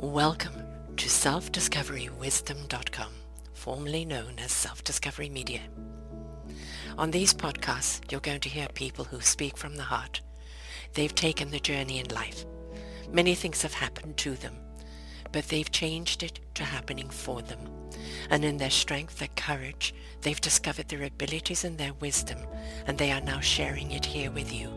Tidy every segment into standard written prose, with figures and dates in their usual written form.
Welcome to self-discoverywisdom.com, formerly known as Self-Discovery Media. On these podcasts, you're going to hear people who speak from the heart. They've taken the journey in life. Many things have happened to them, but they've changed it to happening for them. And in their strength, their courage, they've discovered their abilities and their wisdom, and they are now sharing it here with you.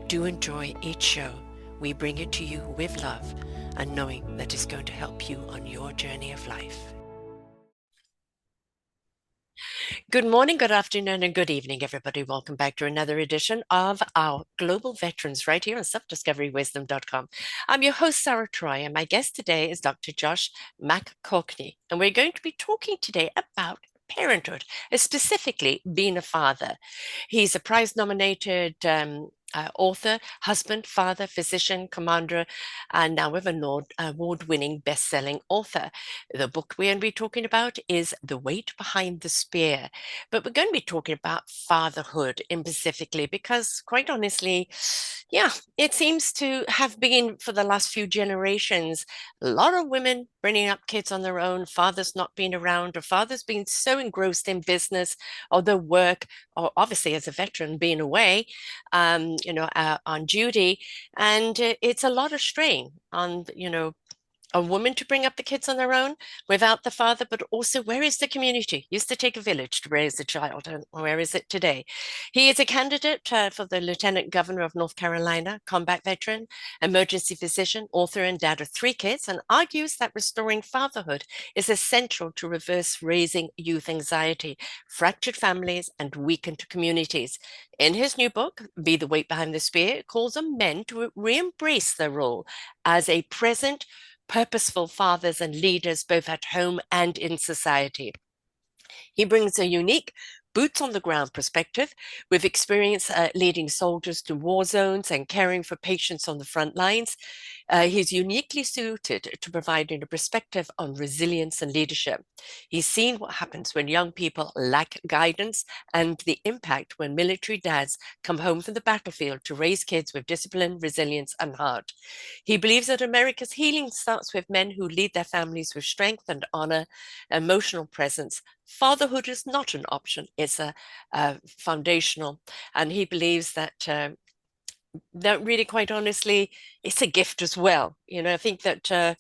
Do enjoy each show. We bring it to you with love and knowing that it's going to help you on your journey of life. Good morning, good afternoon, and good evening, everybody. Welcome back to another edition of our Global Veterans right here on selfdiscoverywisdom.com. I'm your host, Sarah Troy, and my guest today is Dr. Josh McConkey, and we're going to be talking today about parenthood, specifically being a father. He's a prize-nominated author, husband, father, physician, commander, and now with an award-winning best-selling author. The book we're going to be talking about is The Weight Behind the Spear, but we're going to be talking about fatherhood in specifically because, quite honestly, it seems to have been for the last few generations, a lot of women bringing up kids on their own, fathers not being around, or fathers being so engrossed in business or their work, or obviously as a veteran being away, on duty. And it's a lot of strain on, a woman to bring up the kids on their own without the father, but also where is the community? Used to take a village to raise a child, and where is it today? He is a candidate for the Lieutenant Governor of North Carolina, combat veteran, emergency physician, author, and dad of 3 kids, and argues that restoring fatherhood is essential to reverse raising youth anxiety, fractured families, and weakened communities. In his new book, Be the Weight Behind the Spear, it calls on men to re-embrace their role as a present, purposeful fathers and leaders both at home and in society. He brings a unique boots on the ground perspective with experience leading soldiers to war zones and caring for patients on the front lines. He's uniquely suited to providing a perspective on resilience and leadership. He's seen what happens when young people lack guidance and the impact when military dads come home from the battlefield to raise kids with discipline, resilience, and heart. He believes that America's healing starts with men who lead their families with strength and honor, emotional presence. Fatherhood is not an option, it's a foundational. And he believes that really, quite honestly, it's a gift as well. I think that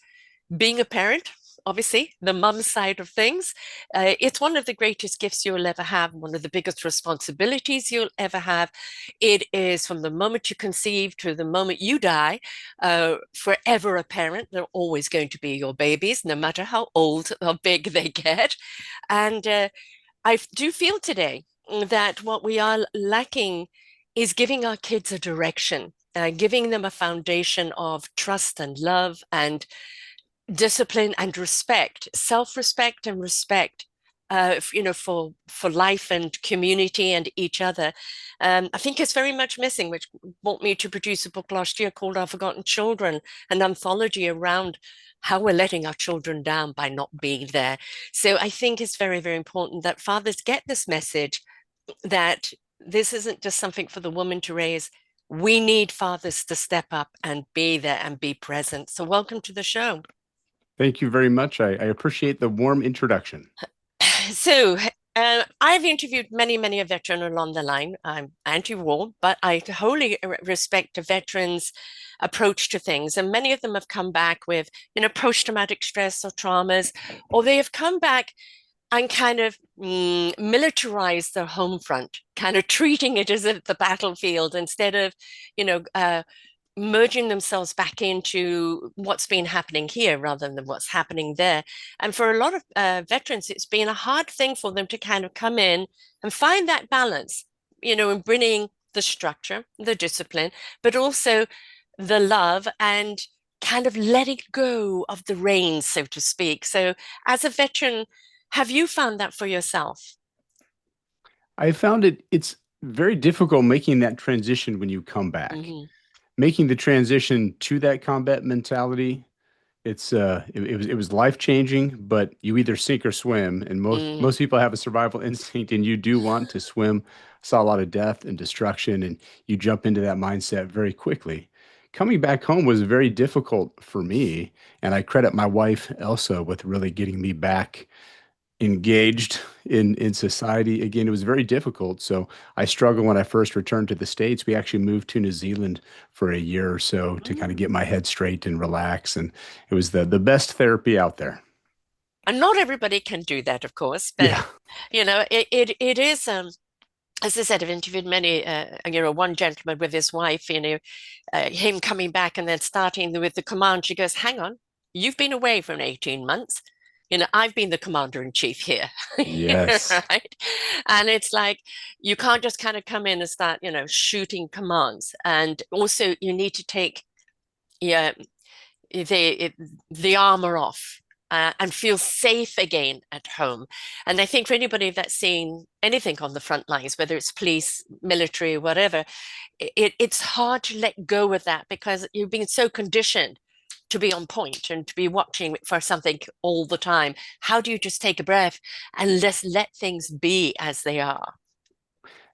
being a parent, obviously, the mum side of things, it's one of the greatest gifts you'll ever have, one of the biggest responsibilities you'll ever have. It is from the moment you conceive to the moment you die, forever a parent. They're always going to be your babies, no matter how old or big they get. And I do feel today that what we are lacking is giving our kids a direction, giving them a foundation of trust and love and discipline and respect, self-respect and respect, for life and community and each other. I think it's very much missing, which brought me to produce a book last year called Our Forgotten Children, an anthology around how we're letting our children down by not being there. So I think it's very, very important that fathers get this message that this isn't just something for the woman to raise. We need fathers to step up and be there and be present. So welcome to the show. Thank you very much. I appreciate the warm introduction. So I've interviewed many a veteran along the line. I'm anti-war, but I wholly respect a veteran's approach to things. And many of them have come back with, post-traumatic stress or traumas, or they have come back and kind of militarized their home front, kind of treating it as if the battlefield instead of, merging themselves back into what's been happening here rather than what's happening there. And for a lot of veterans, it's been a hard thing for them to kind of come in and find that balance, in bringing the structure, the discipline, but also the love and kind of letting go of the reins, so to speak. So as a veteran, have you found that for yourself? I found it's very difficult making that transition when you come back. Mm-hmm. Making the transition to that combat mentality, it was life-changing, but you either sink or swim, and Mm. most people have a survival instinct and you do want to swim. I saw a lot of death and destruction, and you jump into that mindset very quickly coming back home was very difficult for me, and I credit my wife Elsa with really getting me back engaged in society again. It was very difficult, so I struggled when I first returned to the States. We actually moved to New Zealand for a year or so to kind of get Mm. my head straight and relax, and it was the best therapy out there. And not everybody can do that, of course, but Yeah. it is as I said, I've interviewed many, one gentleman with his wife, him coming back and then starting with the command. She goes, hang on, you've been away for 18 months. I've been the commander in chief here, Yes. right? And it's like, you can't just kind of come in and start, shooting commands. And also, you need to take, yeah, the the armor off and feel safe again at home. And I think for anybody that's seen anything on the front lines, whether it's police, military, whatever, it's hard to let go of that because you've been so conditioned to be on point and to be watching for something all the time. How do you just take a breath and just let things be as they are?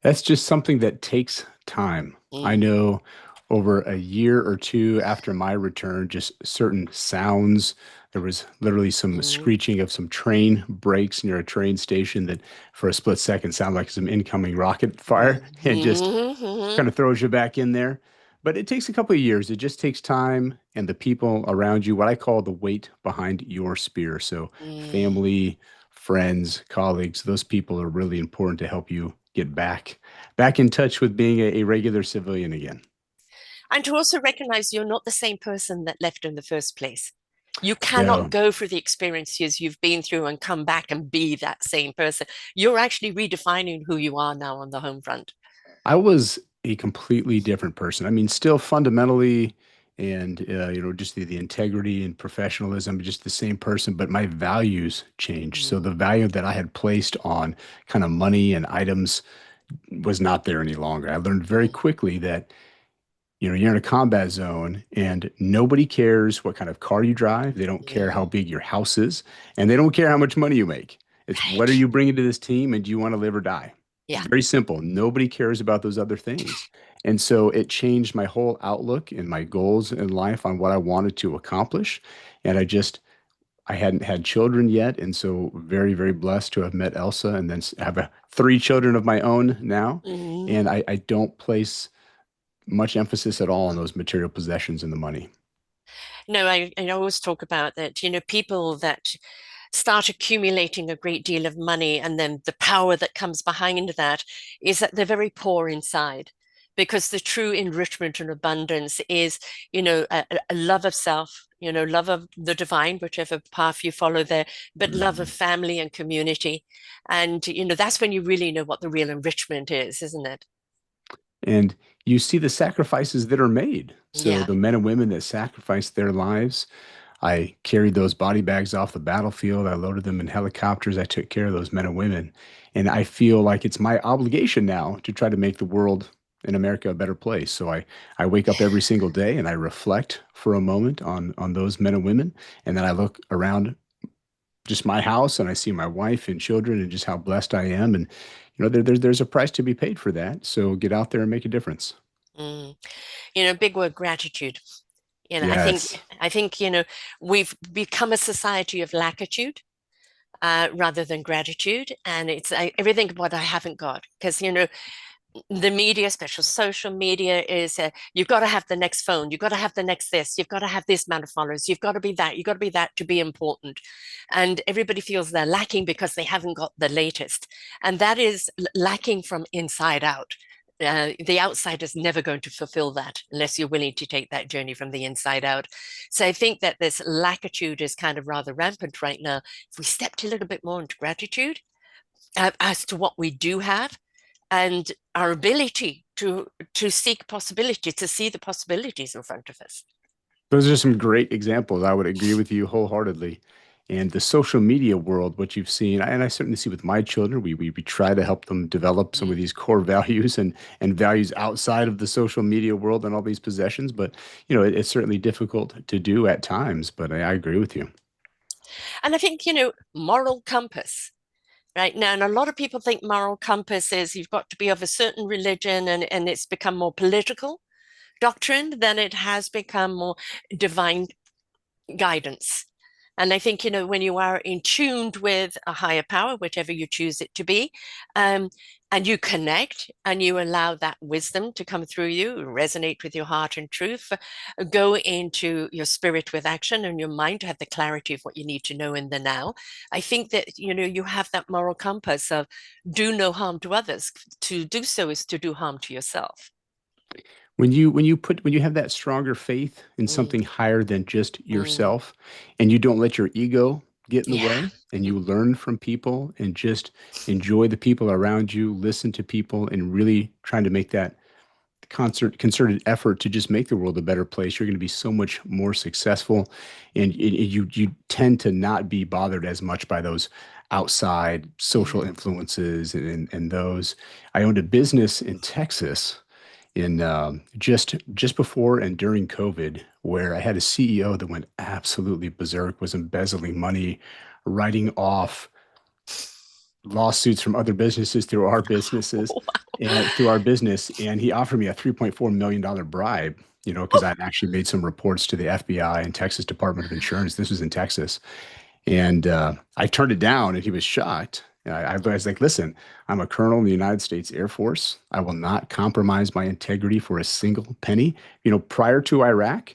That's just something that takes time. I Mm, know over a year or two after my return, just certain sounds. There was literally some mm, screeching of some train brakes near a train station that for a split second sounded like some incoming rocket fire mm, and just mm, kind of throws you back in there. But it takes a couple of years. It just takes time and the people around you, what I call the weight behind your spear. So, mm. family, friends, colleagues, those people are really important to help you get back in touch with being a regular civilian again. And to also recognize you're not the same person that left in the first place. You Yeah, cannot go through the experiences you've been through and come back and be that same person. You're actually redefining who you are now on the home front. I was a completely different person. I mean, still fundamentally and just the integrity and professionalism, just the same person, but my values changed. So Mm, the value that I had placed on kind of money and items was not there any longer. I learned very mm, quickly that you're in a combat zone and nobody cares what kind of car you drive. They don't care how mm. big your house is, and they don't care how much money you make. It's what are Right. you bringing to this team and do you want to live or die? Yeah. Very simple. Nobody cares about those other things. And so it changed my whole outlook and my goals in life on what I wanted to accomplish. And I hadn't had children yet. And so very, very blessed to have met Elsa and then have three children of my own now. And Mm. I don't place much emphasis at all on those material possessions and the money. No, I always talk about that, people that start accumulating a great deal of money and then the power that comes behind that is that they're very poor inside. Because the true enrichment and abundance is, a love of self, love of the divine, whichever path you follow there, but love of Mhm. family and community. And, that's when you really know what the real enrichment is, isn't it? And you see the sacrifices that are made. So Yeah. the men and women that sacrifice their lives, I carried those body bags off the battlefield. I loaded them in helicopters. I took care of those men and women. And I feel like it's my obligation now to try to make the world in America a better place. So I wake up every single day and I reflect for a moment on those men and women. And then I look around just my house and I see my wife and children and just how blessed I am. And there's a price to be paid for that. So get out there and make a difference. Mm. Big word, gratitude. I think Yes. we've become a society of lackitude rather than gratitude, and it's everything what I haven't got because the media, especially social media, is you've got to have the next phone, you've got to have the next this, you've got to have this amount of followers, you've got to be that, you've got to be that to be important, and everybody feels they're lacking because they haven't got the latest, and that is lacking from inside out. The outside is never going to fulfill that unless you're willing to take that journey from the inside out. So I think that this lackitude is kind of rather rampant right now. If we stepped a little bit more into gratitude as to what we do have and our ability to seek possibility, to see the possibilities in front of us. Those are some great examples. I would agree with you wholeheartedly. And the social media world, what you've seen, and I certainly see with my children, we try to help them develop some of Mm. these core values and values outside of the social media world and all these possessions. But it's certainly difficult to do at times. But I agree with you. And I think, moral compass, right now, and a lot of people think moral compass is you've got to be of a certain religion and it's become more political doctrine than it has become more divine guidance. And I think, when you are in tuned with a higher power, whichever you choose it to be, um, and you connect and you allow that wisdom to come through you, resonate with your heart and truth, go into your spirit with action and your mind to have the clarity of what you need to know in the now. I think that, you have that moral compass of do no harm to others. To do so is to do harm to yourself. When you have that stronger faith in Mm, something higher than just mm, yourself, and you don't let your ego get in the yeah. way, and you learn from people and just enjoy the people around you, listen to people, and really trying to make that concerted effort to just make the world a better place, you're going to be so much more successful, and you tend to not be bothered as much by those outside social Mm. influences and those. I owned a business in Texas in just before and during COVID, where I had a CEO that went absolutely berserk, was embezzling money, writing off lawsuits from other businesses through our businesses and through our business. And he offered me a $3.4 million bribe, because I'd actually made some reports to the FBI and Texas Department of Insurance. This was in Texas. And I turned it down, and he was shocked. I was like, listen, I'm a colonel in the United States Air Force. I will not compromise my integrity for a single penny. Prior to Iraq,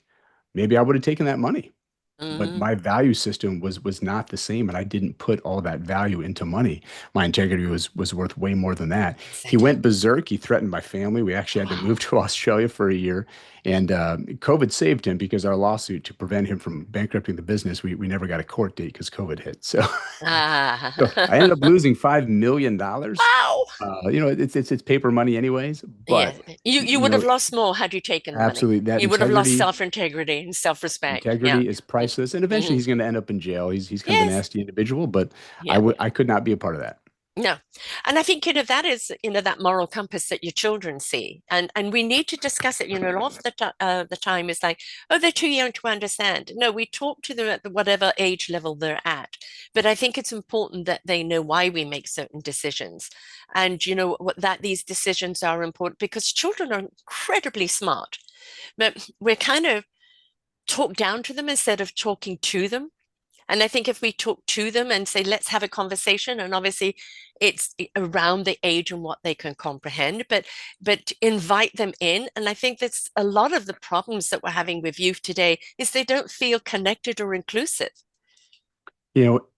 maybe I would have taken that money, but Mm, my value system was not the same, and I didn't put all that value into money. My integrity was worth way more than that. He exactly. went berserk. He threatened my family. We actually had to Wow. move to Australia for a year, and COVID saved him because our lawsuit to prevent him from bankrupting the business, we never got a court date because COVID hit. So so I ended up Ah. losing $5 million. Wow. It's paper money anyways, Yeah. but You would have lost more had you taken the money. absolutely that You would have lost integrity. self-integrity and self-respect. Yeah. Integrity is priceless, and eventually Mm-hmm. he's going to end up in jail. He's kind of a Yes. nasty individual, but Yeah. I could not be a part of that. No. And I think, that is, that moral compass that your children see. And we need to discuss it. A lot of the time is like, oh, they're too young to understand. No, we talk to them at whatever age level they're at. But I think it's important that they know why we make certain decisions. And that these decisions are important because children are incredibly smart. But we're kind of talk down to them instead of talking to them. And I think if we talk to them and say, let's have a conversation, and obviously it's around the age and what they can comprehend, but invite them in. And I think that's a lot of the problems that we're having with youth today is they don't feel connected or inclusive.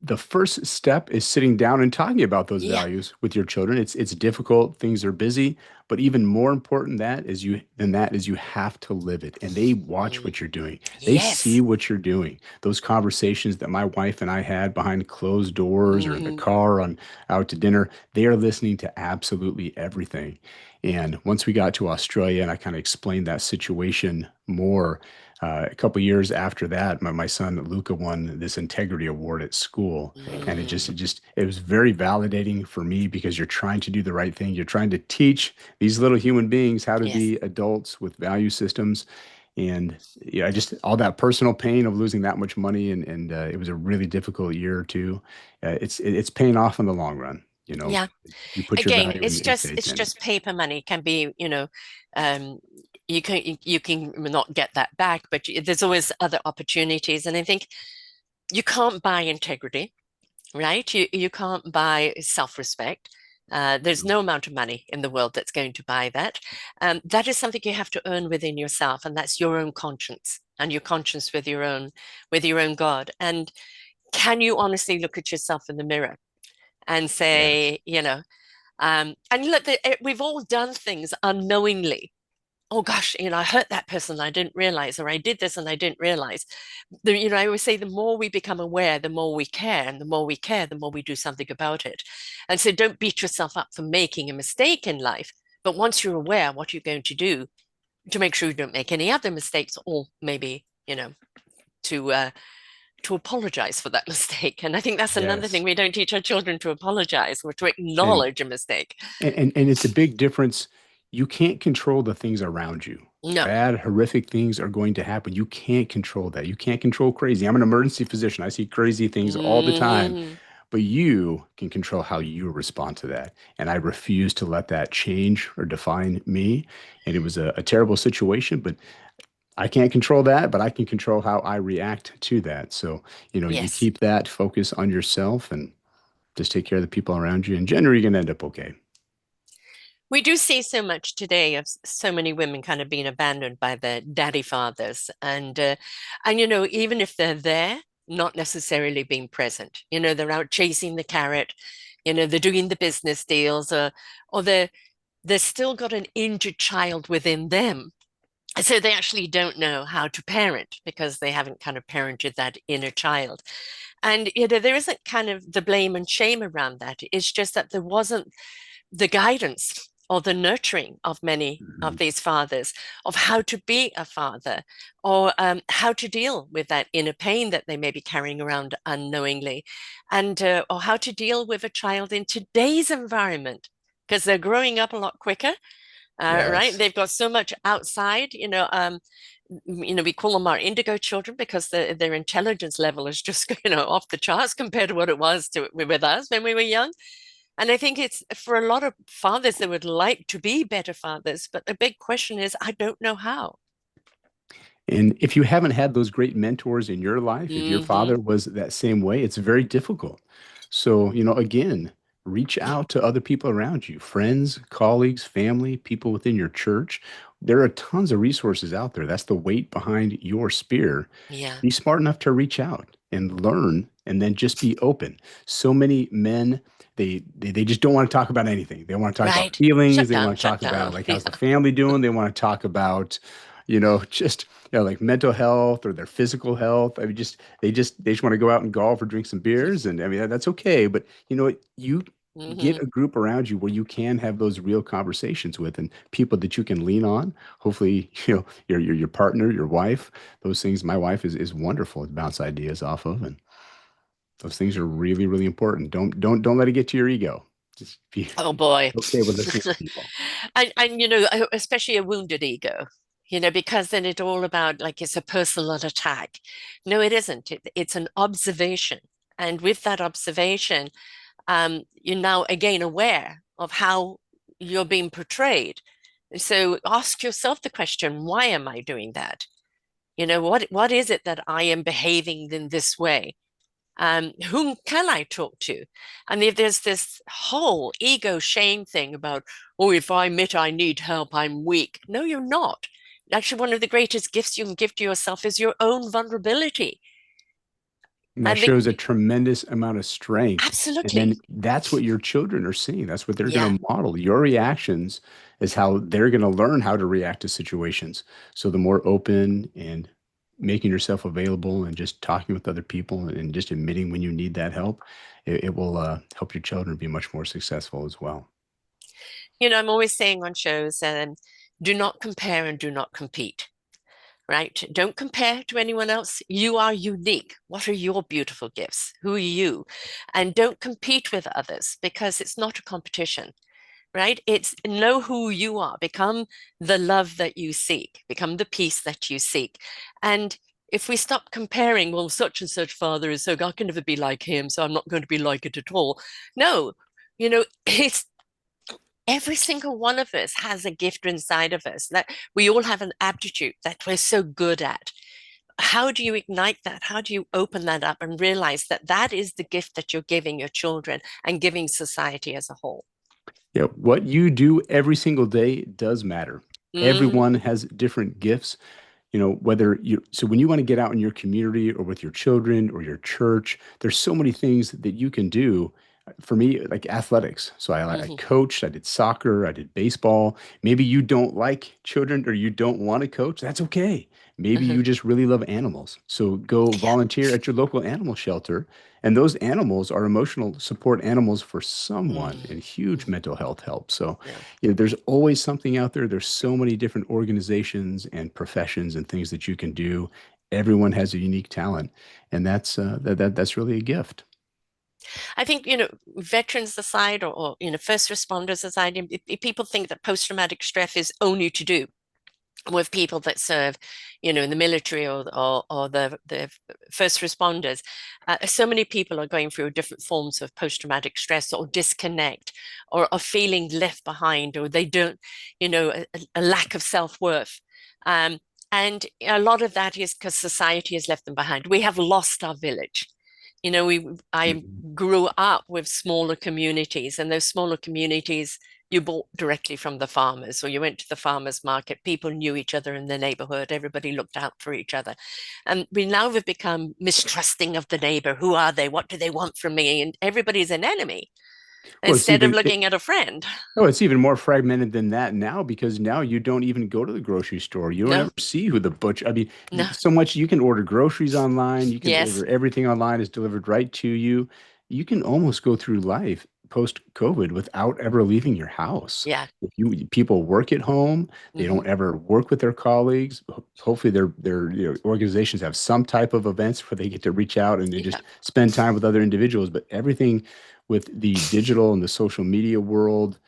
The first step is sitting down and talking about those Yeah. values with your children. It's difficult, things are busy, but even more important than that is you have to live it. And they watch Mm. what you're doing. They see Yes. what you're doing. Those conversations that my wife and I had behind closed doors or in the Mm. car on out to dinner, they are listening to absolutely everything. And once we got to Australia and I kind of explained that situation more, a couple years after that, my son Luca won this integrity award at school, and Mm. it was very validating for me because you're trying to do the right thing. You're trying to teach these little human beings how to Yes. be adults with value systems, and yeah, I just all that personal pain of losing that much money, and it was a really difficult year or two. It's paying off in the long run. Yeah. You put your Again, value it's in just faith it's in. just paper money. It can be, um, you can not get that back, but there's always other opportunities. And I think you can't buy integrity, right? You can't buy self-respect. There's no amount of money in the world that's going to buy that. That is something you have to earn within yourself, and that's your own conscience and your conscience with your own God. And can you honestly look at yourself in the mirror and Yes. say, and look, we've all done things unknowingly. Oh gosh, I hurt that person, I didn't realize, or I did this and I didn't realize. I always say the more we become aware, the more we care, and the more we care, the more we do something about it. And so don't beat yourself up for making a mistake in life. But once you're aware, what you're going to do to make sure you don't make any other mistakes, or maybe, to apologize for that mistake. And I think that's another thing. Yes. We don't teach our children to apologize or to And acknowledge a mistake. and it's a big difference. You can't control the things around you. No. Bad, horrific things are going to happen. You can't control that. You can't control crazy. I'm an emergency physician. I see crazy things all the time. Mhm. but you can control how you respond to that. And I refuse to let that change or define me. And it was a terrible situation, but I can't control that, but I can control how I react to that. So, you Yes. keep that focus on yourself and just take care of the people around you. And generally, you're going to end up okay. We do see so much today of so many women kind of being abandoned by their daddy fathers, and even if they're there, not necessarily being present. They're out chasing the carrot. They're doing the business deals, or they're still got an injured child within them. So they actually don't know how to parent because they haven't kind of parented that inner child. And there isn't kind of the blame and shame around that. It's just that there wasn't the guidance or the nurturing of many of Mhm. these fathers of how to be a father, or how to deal with that inner pain that they may be carrying around unknowingly, and or how to deal with a child in today's environment, because they're growing up a lot quicker. Right, Yes. they've got so much outside. We call them our indigo children because their intelligence level is just off the charts compared to what it was with us when we were young. And I think it's for a lot of fathers that would like to be better fathers, but the big question is, I don't know how. And if you haven't had those great mentors in your life, if your Hmm. father was that same way, it's very difficult. So, again, reach out to other people around you, friends, colleagues, family, people within your church. There are tons of resources out there. That's the weight behind your spear. Yeah. Be smart enough to reach out and learn and then just be open. So many men, they just don't want to talk about anything. They want to talk about Right. feelings. Shut They down, want to shut talk down. about like Yeah. how's the family doing. They want to talk about, just like mental health or their physical health. I mean, they just want to go out and golf or drink some beers, and I mean that's okay. But you know what, you get Hmm. a group around you where you can have those real conversations with and people that you can lean on. Hopefully, your partner, your wife, those things. My wife is wonderful to bounce ideas off of, and those things are really, really important. Don't let it get to your ego. Just be Oh boy. okay with listening to people. And especially a wounded ego, because then it's all about like it's a personal attack. No, it isn't. It's an observation. And with that observation, you're now again aware of how you're being portrayed. So ask yourself the question, why am I doing that? What is it that I am behaving in this way? Whom can I talk to? And if there's this whole ego shame thing about, oh, if I admit I need help, I'm weak. No, you're not. Actually, one of the greatest gifts you can give to yourself is your own vulnerability. And that And the, shows a tremendous amount of strength. And absolutely. then that's what your children are seeing. That's what they're Yeah. going to model. Your reactions is how they're going to learn how to react to situations. So the more open and making yourself available and just talking with other people and just admitting when you need that help, it will help your children be much more successful as well. I'm always saying on shows, do not compare and do not compete, right? Don't compare to anyone else. You are unique. What are your beautiful gifts? Who are you? And don't compete with others because it's not a competition, right? It's know who you are, become the love that you seek, become the peace that you seek. And if we stop comparing, well, such and such father is so, I can never be like him, so I'm not going to be like it at all. No, it's every single one of us has a gift inside of us that we all have an aptitude that we're so good at. How do you ignite that? How do you open that up and realize that that is the gift that you're giving your children and giving society as a whole? Yeah, what you do every single day does matter. Hmm. Everyone has different gifts. Whether so when you want to get out in your community or with your children or your church, there's so many things that you can do. For me, like athletics. So I Hmm. coached, I did soccer, I did baseball. Maybe you don't like children or you don't want to coach. That's okay. Maybe Hmm. you just really love animals. So go Yeah. volunteer at your local animal shelter. And those animals are emotional support animals for someone and huge Hmm. mental health help. So Yeah. there's always something out there. There's so many different organizations and professions and things that you can do. Everyone has a unique talent, and that's really a gift. I think, veterans aside, or first responders aside, if people think that post-traumatic stress is only to do with people that serve, in the military or the first responders. So many people are going through different forms of post-traumatic stress or disconnect or are feeling left behind, or they don't, a lack of self-worth. Um, and a lot of that is because society has left them behind. We have lost our village. I Mhm. grew up with smaller communities, and those smaller communities you bought directly from the farmers, or you went to the farmers market. People knew each other in the neighborhood. Everybody looked out for each other. And we now have become mistrusting of the neighbor. Who are they? What do they want from me? And everybody's an enemy Well, it's instead of even looking at a friend. oh, it's even more fragmented than that now because now you don't even go to the grocery store. You don't No, ever see who the butcher. I mean, no, so much you can order groceries online. You can yes, order everything online is delivered right to you. You can almost go through life post COVID without ever leaving your house. yeah, If you people work at home, they hmm, don't ever work with their colleagues. Hopefully, their organizations have some type of events where they get to reach out and they yeah, just spend time with other individuals. But everything with the digital and the social media world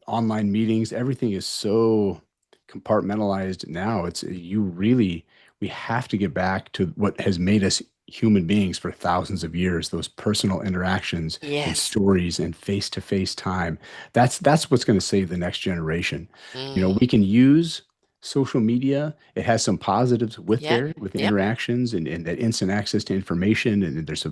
online meetings, everything is so compartmentalized now. It's you really, we have to get back to what has made us human beings for thousands of years, those personal interactions and yes, stories and face-to-face time. That's what's going to save the next generation. mm, We can use social media. It has some positives with yeah, there, with the yep, interactions and that instant access to information. And there's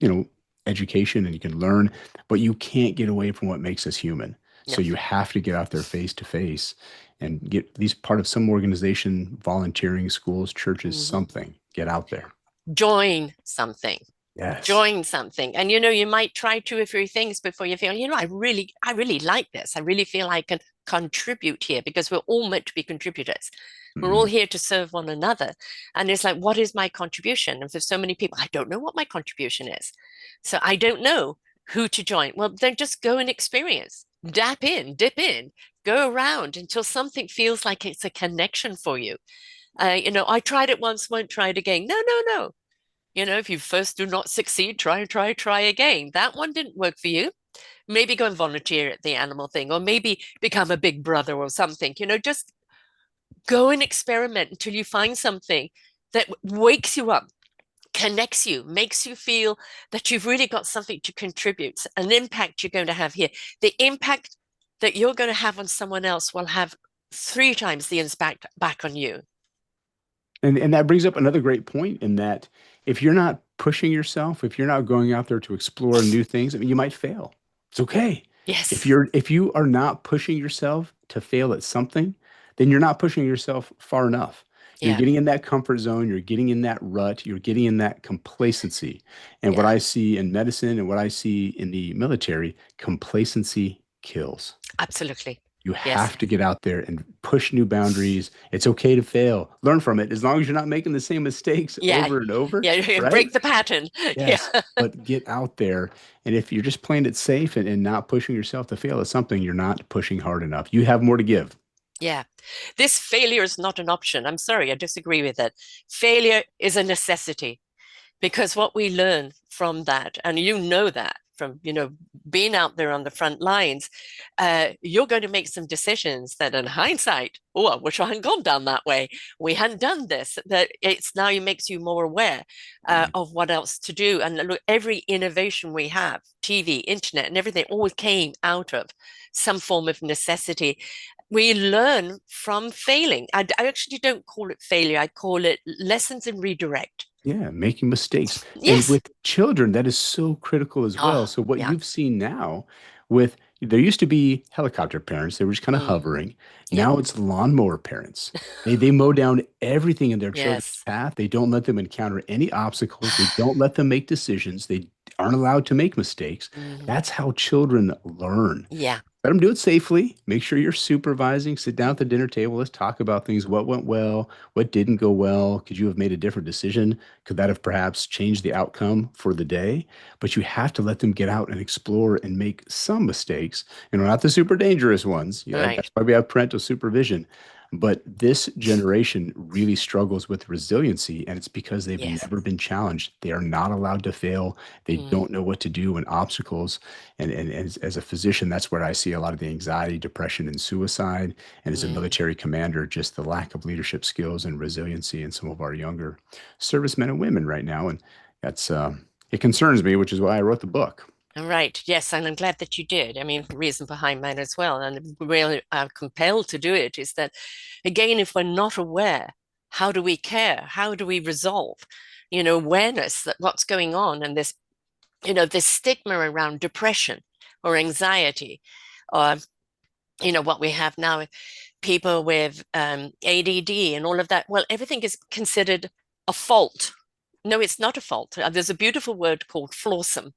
you know, education and you can learn, but you can't get away from what makes us human. no, So you have to get out there face to face and get these part of some organization, volunteering, schools, churches, hmm, something. Get out there. join something. Yes. Join something. And you might try two or three things before you feel, I really like this. I really feel I can contribute here, because we're all meant to be contributors. We're all Mhm. here to serve one another. And it's like, what is my contribution? And for so many people, I don't know what my contribution is. So I don't know who to join. Well, then just go and experience. Dip in, go around until something feels like it's a connection for you. I tried it once, won't try it again. No, no, no. If you first do not succeed, try again. That one didn't work for you. Maybe go and volunteer at the animal thing, or maybe become a big brother or something. Just go and experiment until you find something that wakes you up, connects you, makes you feel that you've really got something to contribute, an impact you're going to have here. The impact that you're going to have on someone else will have three times the impact back on you. And that brings up another great point in that if you're not pushing yourself, if you're not going out there to explore new things, I mean, you might fail. It's okay. Yes. If you are not pushing yourself to fail at something, then you're not pushing yourself far enough. You're Yeah. getting in that comfort zone, you're getting in that rut, you're getting in that complacency. And what Yeah. I see in medicine and what I see in the military, complacency kills. Absolutely. You Yes. have to get out there and push new boundaries. It's okay to fail. Learn from it as long as you're not making the same mistakes Yeah. over and over, Yeah. right? Break the pattern. Yeah. Yes. But get out there. And if you're just playing it safe and not pushing yourself to fail at something, you're not pushing hard enough. You have more to give. Yeah. This failure is not an option. I'm sorry, I disagree with it. Failure is a necessity, because what we learn from that, and that from being out there on the front lines, you're going to make some decisions that in hindsight, oh, I wish I hadn't gone down that way, we hadn't done this. That it's now it makes you more aware Mhm. of what else to do. And look, every innovation we have, TV, internet, and everything, always came out of some form of necessity. We learn from failing. I actually don't call it failure, I call it lessons in redirect. Yeah, making mistakes. And Yes. with children, that is so critical as well. Oh, So what yeah. you've seen now with there used to be helicopter parents, they were just kind of Mm, hovering. yep. Now it's lawnmower parents. They mow down everything in their children's Yes. path. They don't let them encounter any obstacles. They don't let them make decisions. They aren't allowed to make mistakes. Mhm. That's how children learn. Yeah. Let them do it safely. Make sure you're supervising. Sit down at the dinner table. Let's talk about things. What went well? What didn't go well? Could you have made a different decision? Could that have perhaps changed the outcome for the day? But you have to let them get out and explore and make some mistakes. Not the super dangerous ones. Yeah, Right. that's why we have parental supervision. But this generation really struggles with resiliency, and it's because they've Yes. never been challenged. They are not allowed to fail. They Mm, don't know what to do when obstacles. And as a physician, that's where I see a lot of the anxiety, depression, and suicide. And as a mm. military commander, just the lack of leadership skills and resiliency in some of our younger servicemen and women right now. And that's it concerns me, which is why I wrote the book. Right. Yes, and I'm glad that you did. I mean, the reason behind mine as well, and really I'm compelled to do it, is that, again, if we're not aware, how do we care? How do we resolve? Awareness that what's going on, and this stigma around depression or anxiety, or what we have now, people with ADD and all of that. Well, everything is considered a fault. No, it's not a fault. There's a beautiful word called flawsome.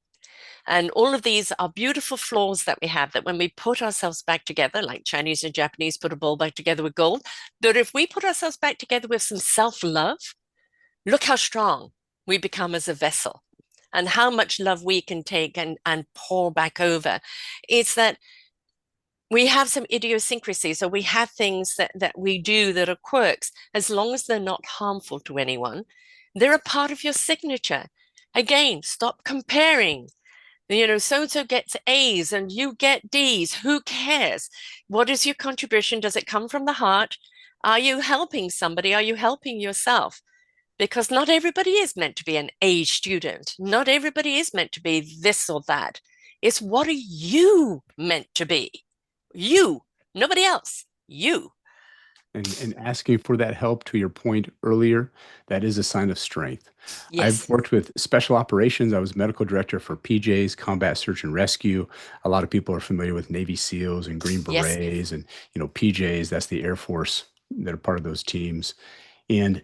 And all of these are beautiful flaws that we have, that when we put ourselves back together, like Chinese and Japanese put a ball back together with gold, that if we put ourselves back together with some self-love, look how strong we become as a vessel and how much love we can take and pour back over. It's that we have some idiosyncrasies, so we have things that we do that are quirks, as long as they're not harmful to anyone, they're a part of your signature. Again, stop comparing. So and so gets A's and you get D's. Who cares? What is your contribution? Does it come from the heart? Are you helping somebody? Are you helping yourself? Because not everybody is meant to be an A student. Not everybody is meant to be this or that. It's what are you meant to be? You, nobody else. You. And asking for that help, to your point earlier, that is a sign of strength. I've Yes. worked with special operations. I was medical director for PJs, Combat Search and Rescue. A lot of people are familiar with Navy SEALs and Green Yes. Berets and PJs, that's the Air Force that are part of those teams. And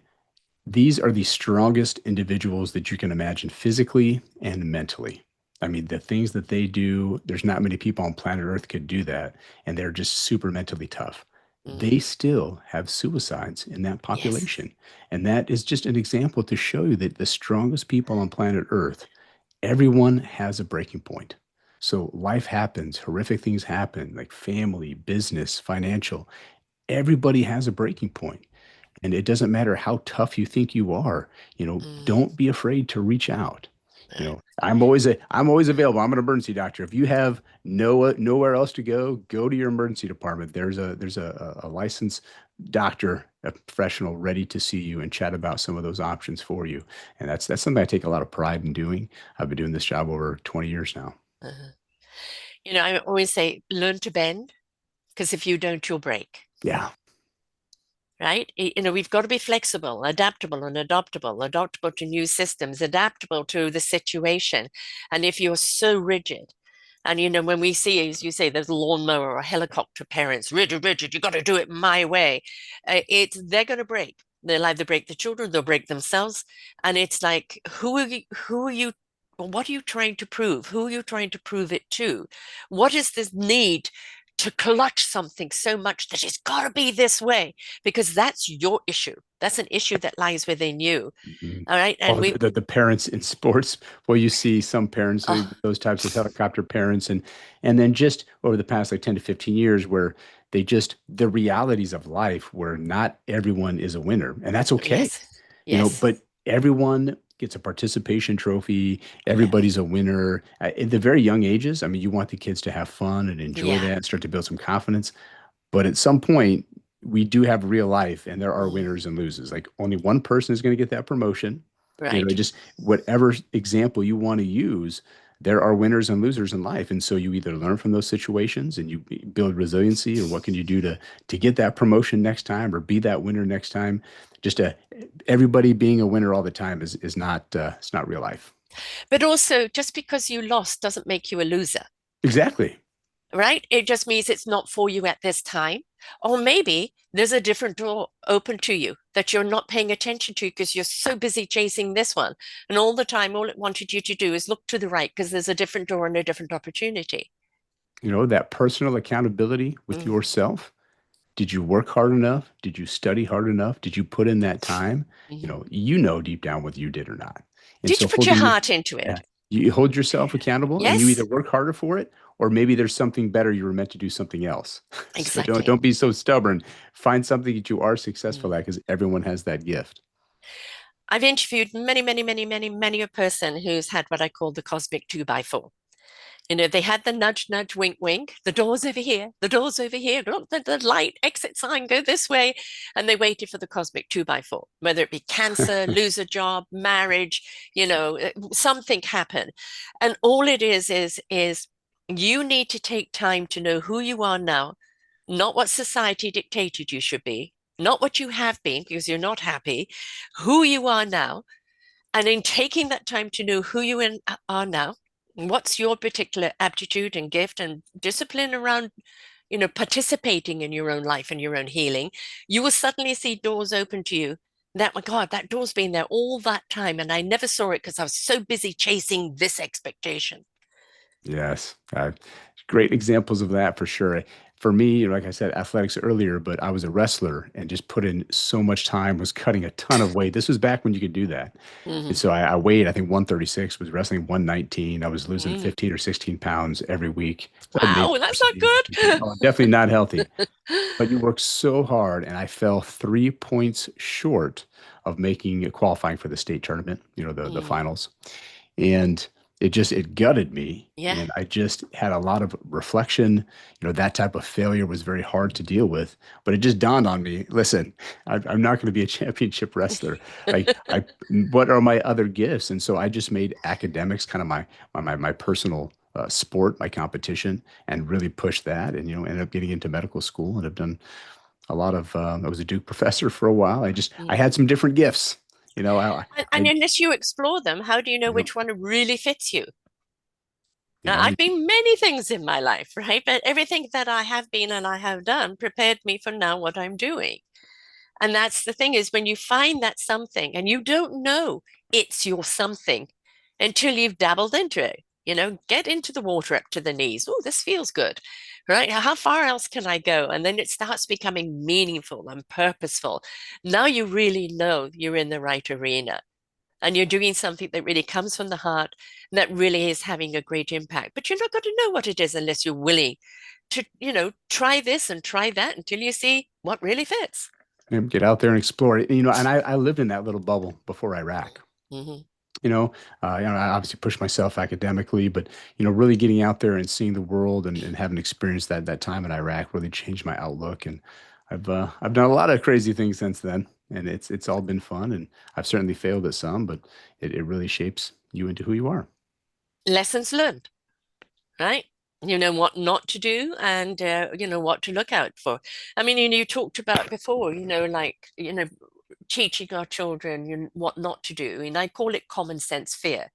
these are the strongest individuals that you can imagine physically and mentally. I mean, the things that they do, there's not many people on planet Earth could do that. And they're just super mentally tough. They Mm, still have suicides in that yes. population. And that is just an example to show you that the strongest people on planet Earth, everyone has a breaking point. So life happens, horrific things happen, like family, business, financial. Everybody has a breaking point. And it doesn't matter how tough you think you are, Mm, don't be afraid to reach out. right. I'm always available. I'm an emergency doctor. If you have nowhere else to go to your emergency department. There's a licensed doctor, a professional ready to see you and chat about some of those options for you. And that's something I take a lot of pride in doing. I've been doing this job over 20 years now. Uh-huh. I always say, learn to bend, because if you don't, you'll break. Yeah. Right? We've got to be flexible, adaptable, and adaptable to new systems, adaptable to the situation. And if you're so rigid, and when we see, as you say, there's a lawnmower or helicopter parents, rigid, rigid, you got to do it my way. They're going to break. They'll either break the children, they'll break themselves, and it's like, what are you trying to prove? Who are you trying to prove it to? What is this need to clutch something so much that it's got to be this way? Because that's your issue. That's an issue that lies within you. Mhm. All right. And Or we, the parents in sports. Well, you see some parents, oh, those types of helicopter parents, and then just over the past like 10 to 15 years, where the realities of life, where not everyone is a winner, and that's okay, yes, yes, but everyone gets a participation trophy. yeah, Everybody's a winner at the very young ages. I mean, you want the kids to have fun and enjoy yeah. that and start to build some confidence. But at some point, we do have real life and there are Mm, winners and losers. Like only one person is going to get that promotion. right. Just whatever example you want to use, there are winners and losers in life. And so you either learn from those situations and you build resiliency, or what can you do to get that promotion next time or be that winner next time. Just everybody being a winner all the time is not it's not real life. But also, just because you lost doesn't make you a loser, Exactly. right? It just means it's not for you at this time. Or maybe there's a different door open to you that you're not paying attention to because you're so busy chasing this one. And all the time, all it wanted you to do is look to the right because there's a different door and a different opportunity. That personal accountability with Mm. yourself. Did you work hard enough? Did you study hard enough? Did you put in that time? Mhm. Deep down whether you did or not. And Did so you put your holding you, heart into yeah, it? You hold yourself accountable and you either Yes, work harder for it or maybe there's something better you were meant to do something else. So don't exactly. don't be so stubborn. Find something that you are successful Mm. at because everyone has that gift. I've interviewed many a person who's had what I call the cosmic two by four. You know, they had the nudge, nudge, wink, wink. The door's over here. The door's over here. Look, the light exit sign, go this way. And they waited for the cosmic two by four, whether it be cancer, lose a job, marriage, something happen. And all it is you need to take time to know who you are now, not what society dictated you should be, not what you have been because you're not happy, who you are now, and in taking that time to know who you are now, what's your particular aptitude and gift and discipline around, participating in your own life and your own healing, you will suddenly see doors open to you. That, my God, that door's been there all that time. And I never saw it because I was so busy chasing this expectation. Yes, great examples of that for sure. For me, like I said, athletics earlier, but I was a wrestler and just put in so much time, was cutting a ton of weight. This was back when you could do that. And Mm-hmm. so I weighed, I think 136, was wrestling 119. I was losing Mm. 15 or 16 pounds every week. Well, maybe Wow, more, that's not 16 or 15. good. Oh, definitely not healthy. But you work so hard, and I fell 3 points short of making qualifying for the state tournament, the Mm. finals. And it gutted me. Yeah. And I just had a lot of reflection. That type of failure was very hard to deal with. But it just dawned on me, listen, I'm not going to be a championship wrestler. What are my other gifts? And so I just made academics kind of my personal sport, my competition, and really pushed that. And ended up getting into medical school and have done a lot of. I was a Duke professor for a while. I Mm. had some different gifts. And unless you explore them, how do you know You know, which one really fits you? you Now, know, I've been many things in my life, right? But everything that I have been and I have done prepared me for now what I'm doing. And that's the thing is when you find that something and you don't know it's your something until you've dabbled into it, get into the water up to the knees. Oh, this feels good, right? How far else can I go? And then it starts becoming meaningful and purposeful. Now you really know you're in the right arena and you're doing something that really comes from the heart and that really is having a great impact. But you're not going to know what it is unless you're willing to, try this and try that until you see what really fits. get out there and explore it. And I lived in that little bubble before Iraq. Hmm. I obviously pushed myself academically, but really getting out there and seeing the world and having experienced that time in Iraq really changed my outlook. And I've done a lot of crazy things since then, and it's all been fun. And I've certainly failed at some, but it really shapes you into who you are. Lessons learned, right? You know what not to do and, what to look out for. I mean, you talked about before, teaching our children what not to do. And I call it common sense fear.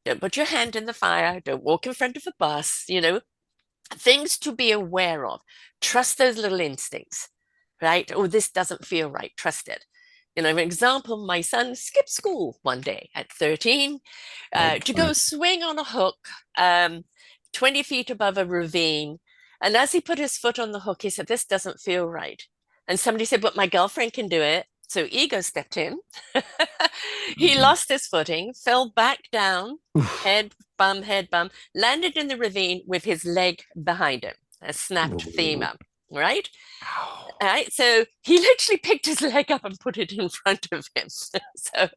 Don't put your hand in the fire. Don't walk in front of a bus, things to be aware of. Trust those little instincts, right? Oh, this doesn't feel right. Trust it. For example, my son skipped school one day at 13 Oh to boy. go swing on a hook um, 20 feet above a ravine. And as he put his foot on the hook, he said, this doesn't feel right. And somebody said, but my girlfriend can do it. So ego stepped in. He Mhm. lost his footing, fell back down, Oof. head bum, landed in the ravine with his leg behind him, a snapped Ooh. femur, right? Ow. All right, so he literally picked his leg up and put it in front of him. So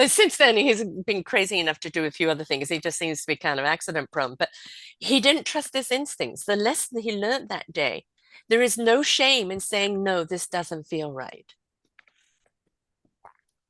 since then, he's been crazy enough to do a few other things. He just seems to be kind of accident prone, but he didn't trust his instincts. The lesson he learned that day, there is no shame in saying, no, this doesn't feel right.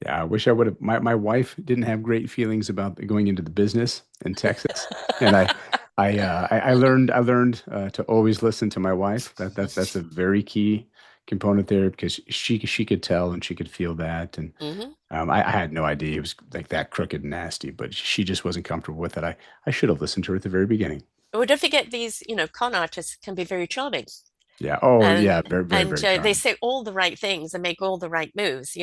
Yeah, I wish I would have. My wife didn't have great feelings about going into the business in Texas, and I learned to always listen to my wife. That's a very key component there because she could tell and she could feel that, and Hmm. I had no idea it was like that crooked and nasty, but she just wasn't comfortable with it. I should have listened to her at the very beginning. Well, don't forget these, con artists can be very charming. Yeah. Oh and yeah. Very very and very they charming. say all the right things and make all the right moves.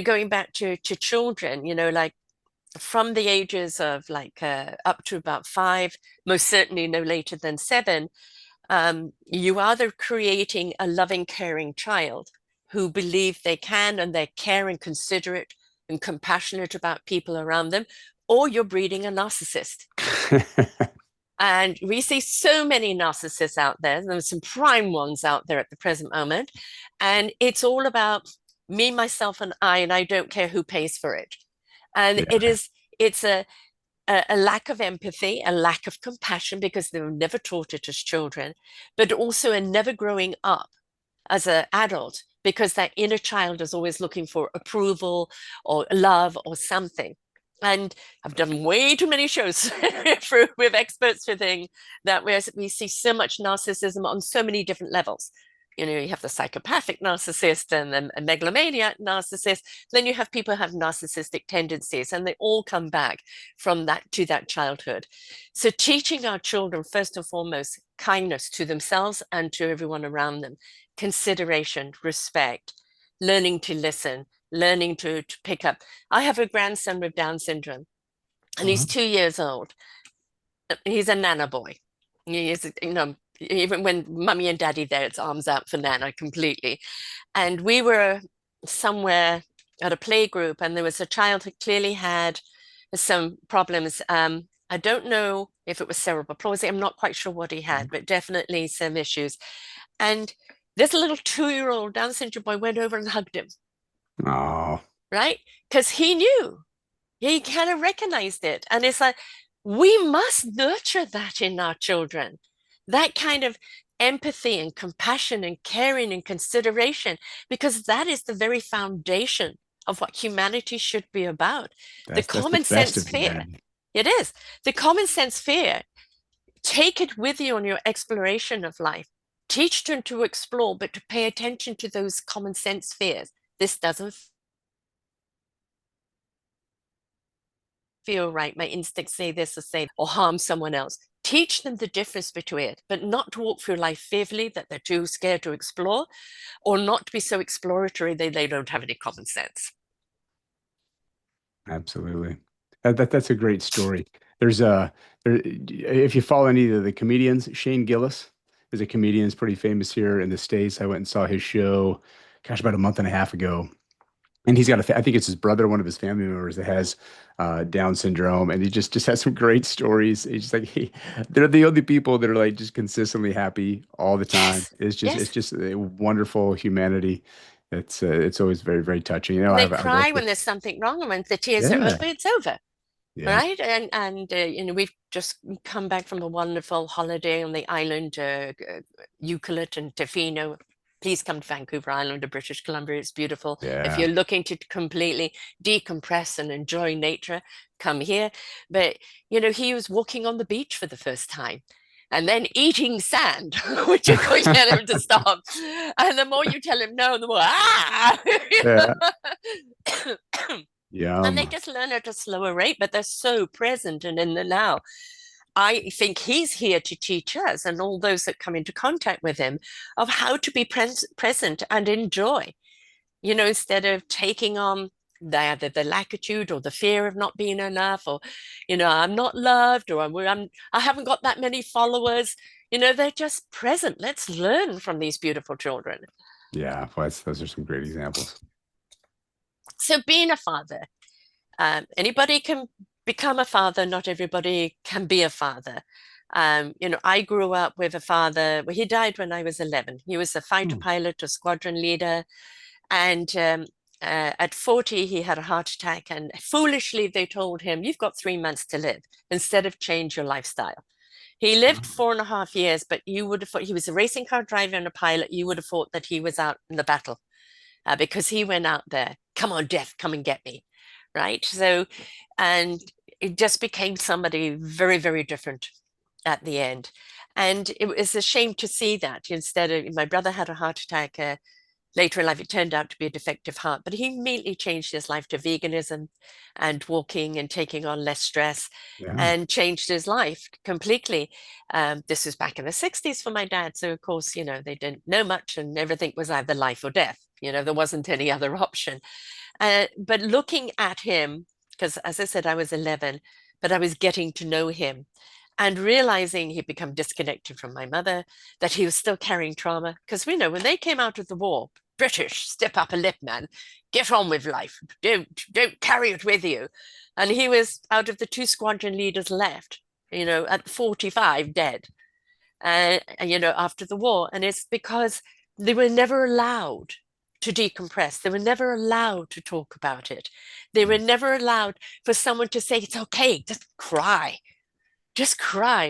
Going back to children, like from the ages of like up to about 5, most certainly no later than 7, you are either creating a loving, caring child who believe they can and they're caring, considerate, and compassionate about people around them, or you're breeding a narcissist. And we see so many narcissists out there. There's some prime ones out there at the present moment. And it's all about me, myself, and I don't care who pays for it. And Yeah. it's a lack of empathy, a lack of compassion because they were never taught it as children, but also a never growing up as an adult because that inner child is always looking for approval or love or something. And I've done way too many shows with experts for things that we see so much narcissism on so many different levels. You know, you have the psychopathic narcissist and then a megalomaniac narcissist. Then you have people who have narcissistic tendencies, and they all come back from that to that childhood. So teaching our children, first and foremost, kindness to themselves and to everyone around them, consideration, respect, learning to listen, learning to pick up. I have a grandson with Down syndrome, and he's Uh-huh. 2 years old. He's a nana boy. He is, you know, even when mummy and daddy there, it's arms out for nana completely. And we were somewhere at a play group, and there was a child who clearly had some problems. I don't know if it was cerebral palsy. I'm not quite sure what he had, but definitely some issues. And this little 2-year-old Down syndrome boy went over and hugged him, Oh, right? Because he knew, he kind of recognized it. And it's like, we must nurture that in our children, that kind of empathy and compassion and caring and consideration, because that is the very foundation of what humanity should be about. The that's the common best sense of fear. humanity. It is. The common sense fear. Take it with you on your exploration of life. Teach them to explore, but to pay attention to those common sense fears. This doesn't feel right. My instincts say this or say, or harm someone else. Teach them the difference between it, but not to walk through life fearfully that they're too scared to explore, or not to be so exploratory that they don't have any common sense. Absolutely. That's a great story. There's if you follow any of the comedians, Shane Gillis is a comedian, is pretty famous here in the States. I went and saw his show, gosh, about a month and a half ago. And he's got I think it's his brother, one of his family members that has Down syndrome, and he just has some great stories. He's just like they're the only people that are like just consistently happy all the time. Yes, It's yes. just a wonderful humanity. It's always very touching. You know, And they I've cry worked when with there's something wrong, and when the tears are yeah over, it's over. yeah Right. And you know, we've just come back from a wonderful holiday on the island, Eucalypt and Tofino. Please come to Vancouver Island or British Columbia. It's beautiful. If yeah. you're looking to completely decompress and enjoy nature, come here. But, you know, he was walking on the beach for the first time and then eating sand, which you couldn't get him to stop. And the more you tell him no, the more, ah! Yeah. And they Yum. just learn at a slower rate, but they're so present and in the now. I think he's here to teach us and all those that come into contact with him of how to be present and enjoy, you know, instead of taking on either the lackitude or the fear of not being enough, or, you know, I'm not loved, or I haven't got that many followers. You know, they're just present. Let's learn from these beautiful children. Yeah. Well, those are some great examples. So being a father, anybody can become a father, not everybody can be a father. You know, I grew up with a father, well, he died when I was 11. He was a fighter Hmm. pilot, a squadron leader, and at 40, he had a heart attack. And foolishly, they told him, "You've got 3 months to live instead of change your lifestyle." He lived Wow. 4.5 years, but you would have thought he was a racing car driver and a pilot. You would have thought that he was out in the battle because he went out there. Come on, death, come and get me. Right. So, and it just became somebody very different at the end. And it was a shame to see that instead of my brother had a heart attack later in life. It turned out to be a defective heart, but he immediately changed his life to veganism and walking and taking on less stress Yeah. and changed his life completely. This was back in the 60s for my dad. So, of course, you know, they didn't know much and everything was either life or death. You know, there wasn't any other option. But looking at him, because as I said, I was 11, but I was getting to know him and realizing he'd become disconnected from my mother, that he was still carrying trauma. Because we know when they came out of the war, British, step up a lip, man. Get on with life. Don't carry it with you. And he was out of the two squadron leaders left, at 45 dead, after the war. And it's because they were never allowed to decompress. They were never allowed to talk about it. They were never allowed for someone to say, it's okay, just cry,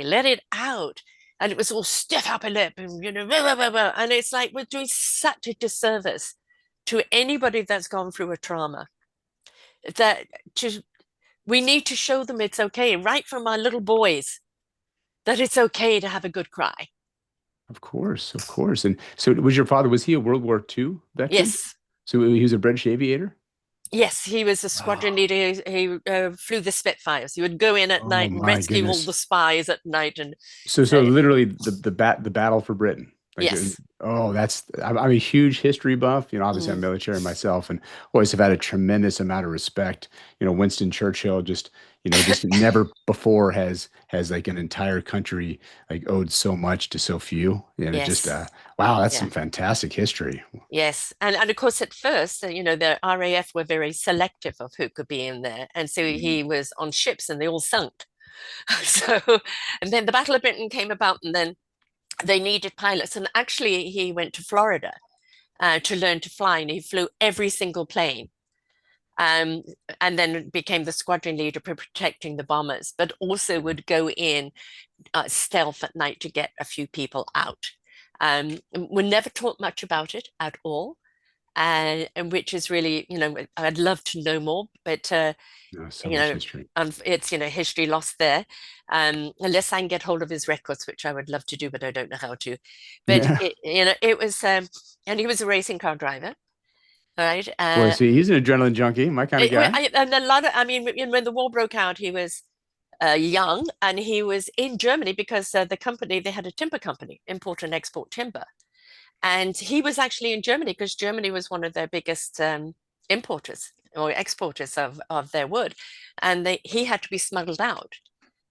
let it out. And it was all stiff upper lip and, blah, blah, blah, blah. And it's like we're doing such a disservice to anybody that's gone through a trauma that to, we need to show them it's okay, right from our little boys, that it's okay to have a good cry. Of course, of course. And so was your father, was he a World War II veteran? Yes. So he was a British aviator? Yes, he was a squadron Oh, leader. He flew the Spitfires. He would go in at oh night and my rescue all goodness. the spies at night. And So uh, literally the battle for Britain. Like, yes, oh, I'm a huge history buff. Obviously I'm mm, military myself, and always have had a tremendous amount of respect. Winston Churchill just never before has like an entire country like owed so much to so few. And it just, yes, wow, that's yeah. some fantastic history. Yes, and of course, at first, the RAF were very selective of who could be in there, and so Mhm. he was on ships, and they all sunk. So, and then the Battle of Britain came about, and then they needed pilots, and actually, he went to Florida to learn to fly, and he flew every single plane, um, and then became the squadron leader for protecting the bombers, but also would go in stealth at night to get a few people out. We're never taught much about it at all, and which is really, I'd love to know more, but So you much know, history. it's history lost there. Unless I can get hold of his records, which I would love to do, but I don't know how to. But Yeah. it was, and he was a racing car driver, right? Boy, see, he's an adrenaline junkie, my kind of guy. And a lot of, I mean, when the war broke out, he was young, and he was in Germany because the company, they had a timber company, import and export timber. And he was actually in Germany because Germany was one of their biggest importers or exporters of their wood. And he had to be smuggled out,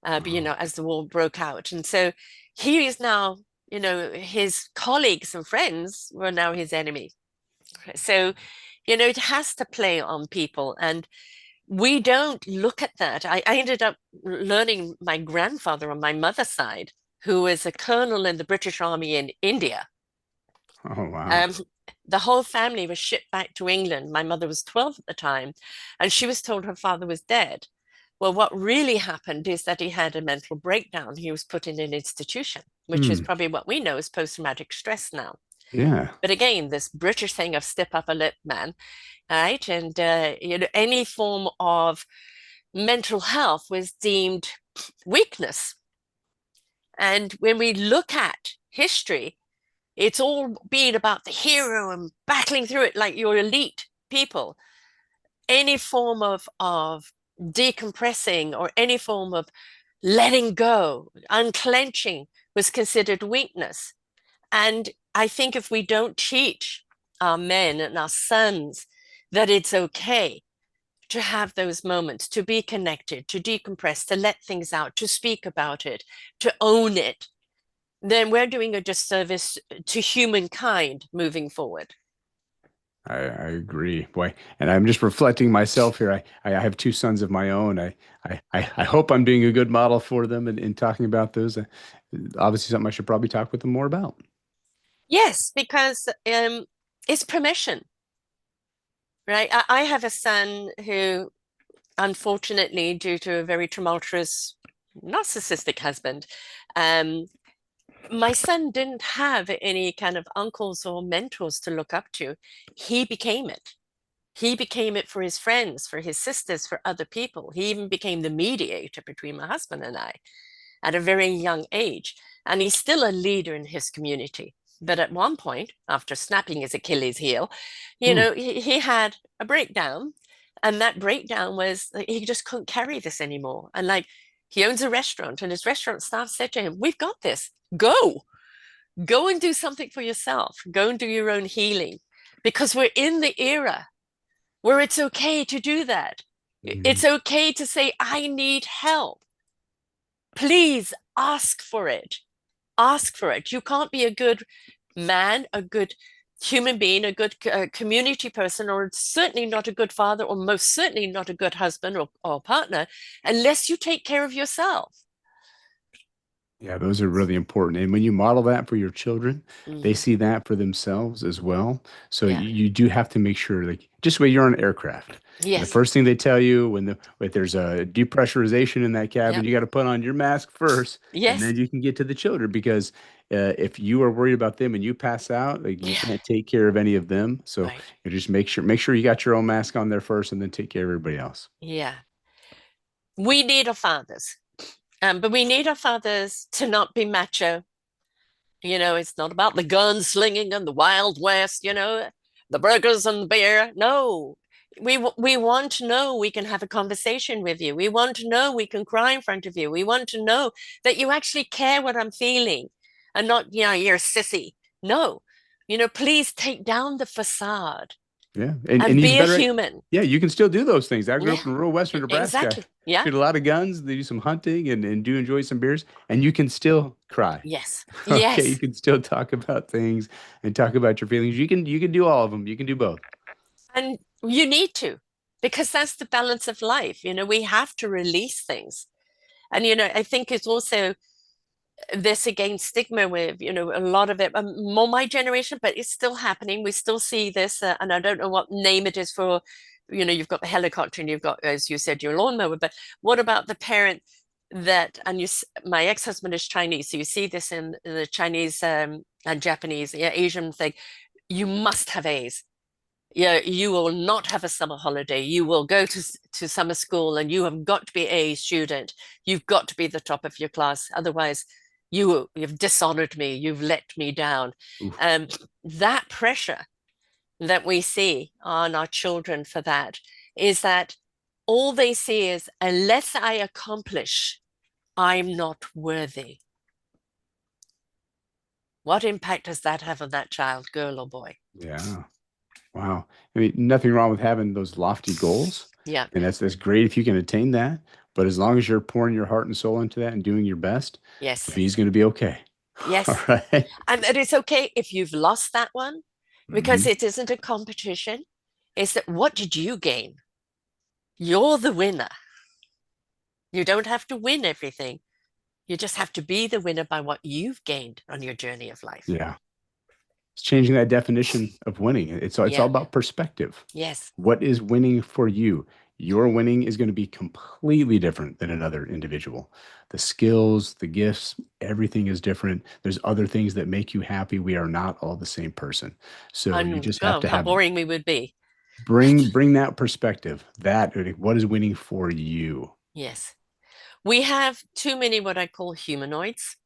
Oh, as the war broke out. And so he is now, his colleagues and friends were now his enemy. So, it has to play on people. And we don't look at that. I ended up learning my grandfather on my mother's side, who was a colonel in the British Army in India. oh wow. Um, the whole family was shipped back to England. My mother was 12 at the time, and she was told her father was dead. Well, what really happened is that he had a mental breakdown. He was put in an institution, which is Hmm. probably what we know as post-traumatic stress now. Yeah. But again, this British thing of step up a lip, man, right? And any form of mental health was deemed weakness. And when we look at history, it's all been about the hero and battling through it like you're elite people. Any form of decompressing or any form of letting go, unclenching was considered weakness. And I think if we don't teach our men and our sons that it's okay to have those moments, to be connected, to decompress, to let things out, to speak about it, to own it, then we're doing a disservice to humankind moving forward. I agree, boy. And I'm just reflecting myself here. I have two sons of my own. I hope I'm being a good model for them in talking about those. Obviously, something I should probably talk with them more about. Yes, because it's permission, right? I have a son who, unfortunately, due to a very tumultuous, narcissistic husband, um, my son didn't have any kind of uncles or mentors to look up to. He became it. He became it for his friends, for his sisters, for other people. He even became the mediator between my husband and I at a very young age. And he's still a leader in his community. But at one point, after snapping his Achilles heel, Hmm. he had a breakdown. And that breakdown was he just couldn't carry this anymore. And like he owns a restaurant, and his restaurant staff said to him, "We've got this. Go and do something for yourself. Go and do your own healing." Because we're in the era where it's okay to do that. Mhm. It's okay to say, I need help. Please ask for it. Ask for it. You can't be a good man, a good human being, a good community person, or certainly not a good father, or most certainly not a good husband or partner, unless you take care of yourself. Yeah, those are really important. And when you model that for your children, they Mm, see that for themselves as well. So yeah. you do have to make sure, like, just when you're on an aircraft, and the Yes. first thing they tell you when there's a depressurization in that cabin, Yep. you got to put on your mask first, and Yes. then you can get to the children because if you are worried about them and you pass out, like you Yeah. can't take care of any of them. So Right. you just make sure you got your own mask on there first, and then take care of everybody else. Yeah. We need our fathers, but we need our fathers to not be macho. It's not about the gun slinging and the Wild West, the burgers and the beer. No, we want to know we can have a conversation with you. We want to know we can cry in front of you. We want to know that you actually care what I'm feeling and not, you're a sissy. No, please take down the facade Yeah, and and even be a better, human. yeah, you can still do those things. I grew up Yeah, in rural Western Nebraska. exactly. Yeah. Shoot a lot of guns. They do some hunting and do enjoy some beers, and you can still cry. Yes. Okay, you Yes. can still talk about things and talk about your feelings. You can do all of them. You can do both. And you need to, because that's the balance of life. We have to release things. And, I think it's also this again stigma with, a lot of it, more my generation, but it's still happening. We still see this. And I don't know what name it is for, you've got the helicopter and you've got, as you said, your lawnmower. But what about the parent that, and my ex-husband is Chinese. So you see this in the Chinese and Japanese, yeah, Asian thing. You must have A's. Yeah, you will not have a summer holiday. You will go to summer school and you have got to be a student. You've got to be the top of your class. Otherwise, you've dishonored me. You've let me down. Oof. Um, that pressure that we see on our children for that is that all they see is unless I accomplish, I'm not worthy. What impact does that have on that child, girl or boy? Yeah. Wow. I mean, nothing wrong with having those lofty goals, Yeah. and that's great if you can attain that. But as long as you're pouring your heart and soul into that and doing your best, Yes. he's going to be okay. All Yes. right. And it's okay if you've lost that one because Mhm. it isn't a competition. It's that what did you gain? You're the winner. You don't have to win everything. You just have to be the winner by what you've gained on your journey of life. Yeah. It's changing that definition of winning. It's all Yeah. about perspective. Yes. What is winning for you? Your winning is going to be completely different than another individual. The skills, the gifts, everything is different. There's other things that make you happy. We are not all the same person. So you And just have oh, to how have boring we would be. bring that perspective. That what is winning for you? Yes. We have too many what I call humanoids.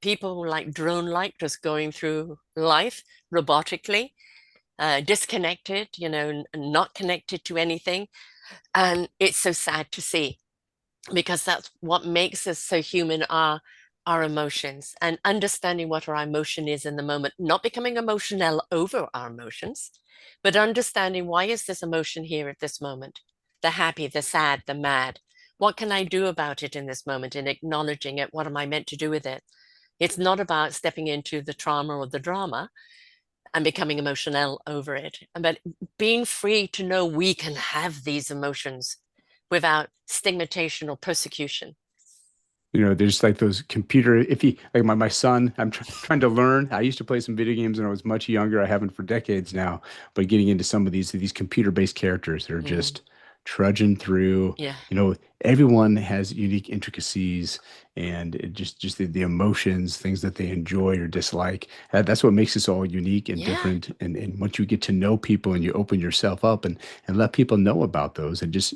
People like drone-like, just going through life robotically, disconnected, not connected to anything. And it's so sad to see because that's what makes us so human, our emotions and understanding what our emotion is in the moment, not becoming emotional over our emotions, but understanding why is this emotion here at this moment? The happy, the sad, the mad. What can I do about it in this moment and acknowledging it? What am I meant to do with it? It's not about stepping into the trauma or the drama and becoming emotional over it, but being free to know we can have these emotions without stigmatization or persecution. There's like those computer, if he, like my son, I'm trying to learn. I used to play some video games when I was much younger. I haven't for decades now, but getting into some of these computer-based characters that are Mm, just trudging through. yeah. Everyone has unique intricacies and just the emotions, things that they enjoy or dislike. That's what makes us all unique and Yeah. different. And once you get to know people and you open yourself up and let people know about those and just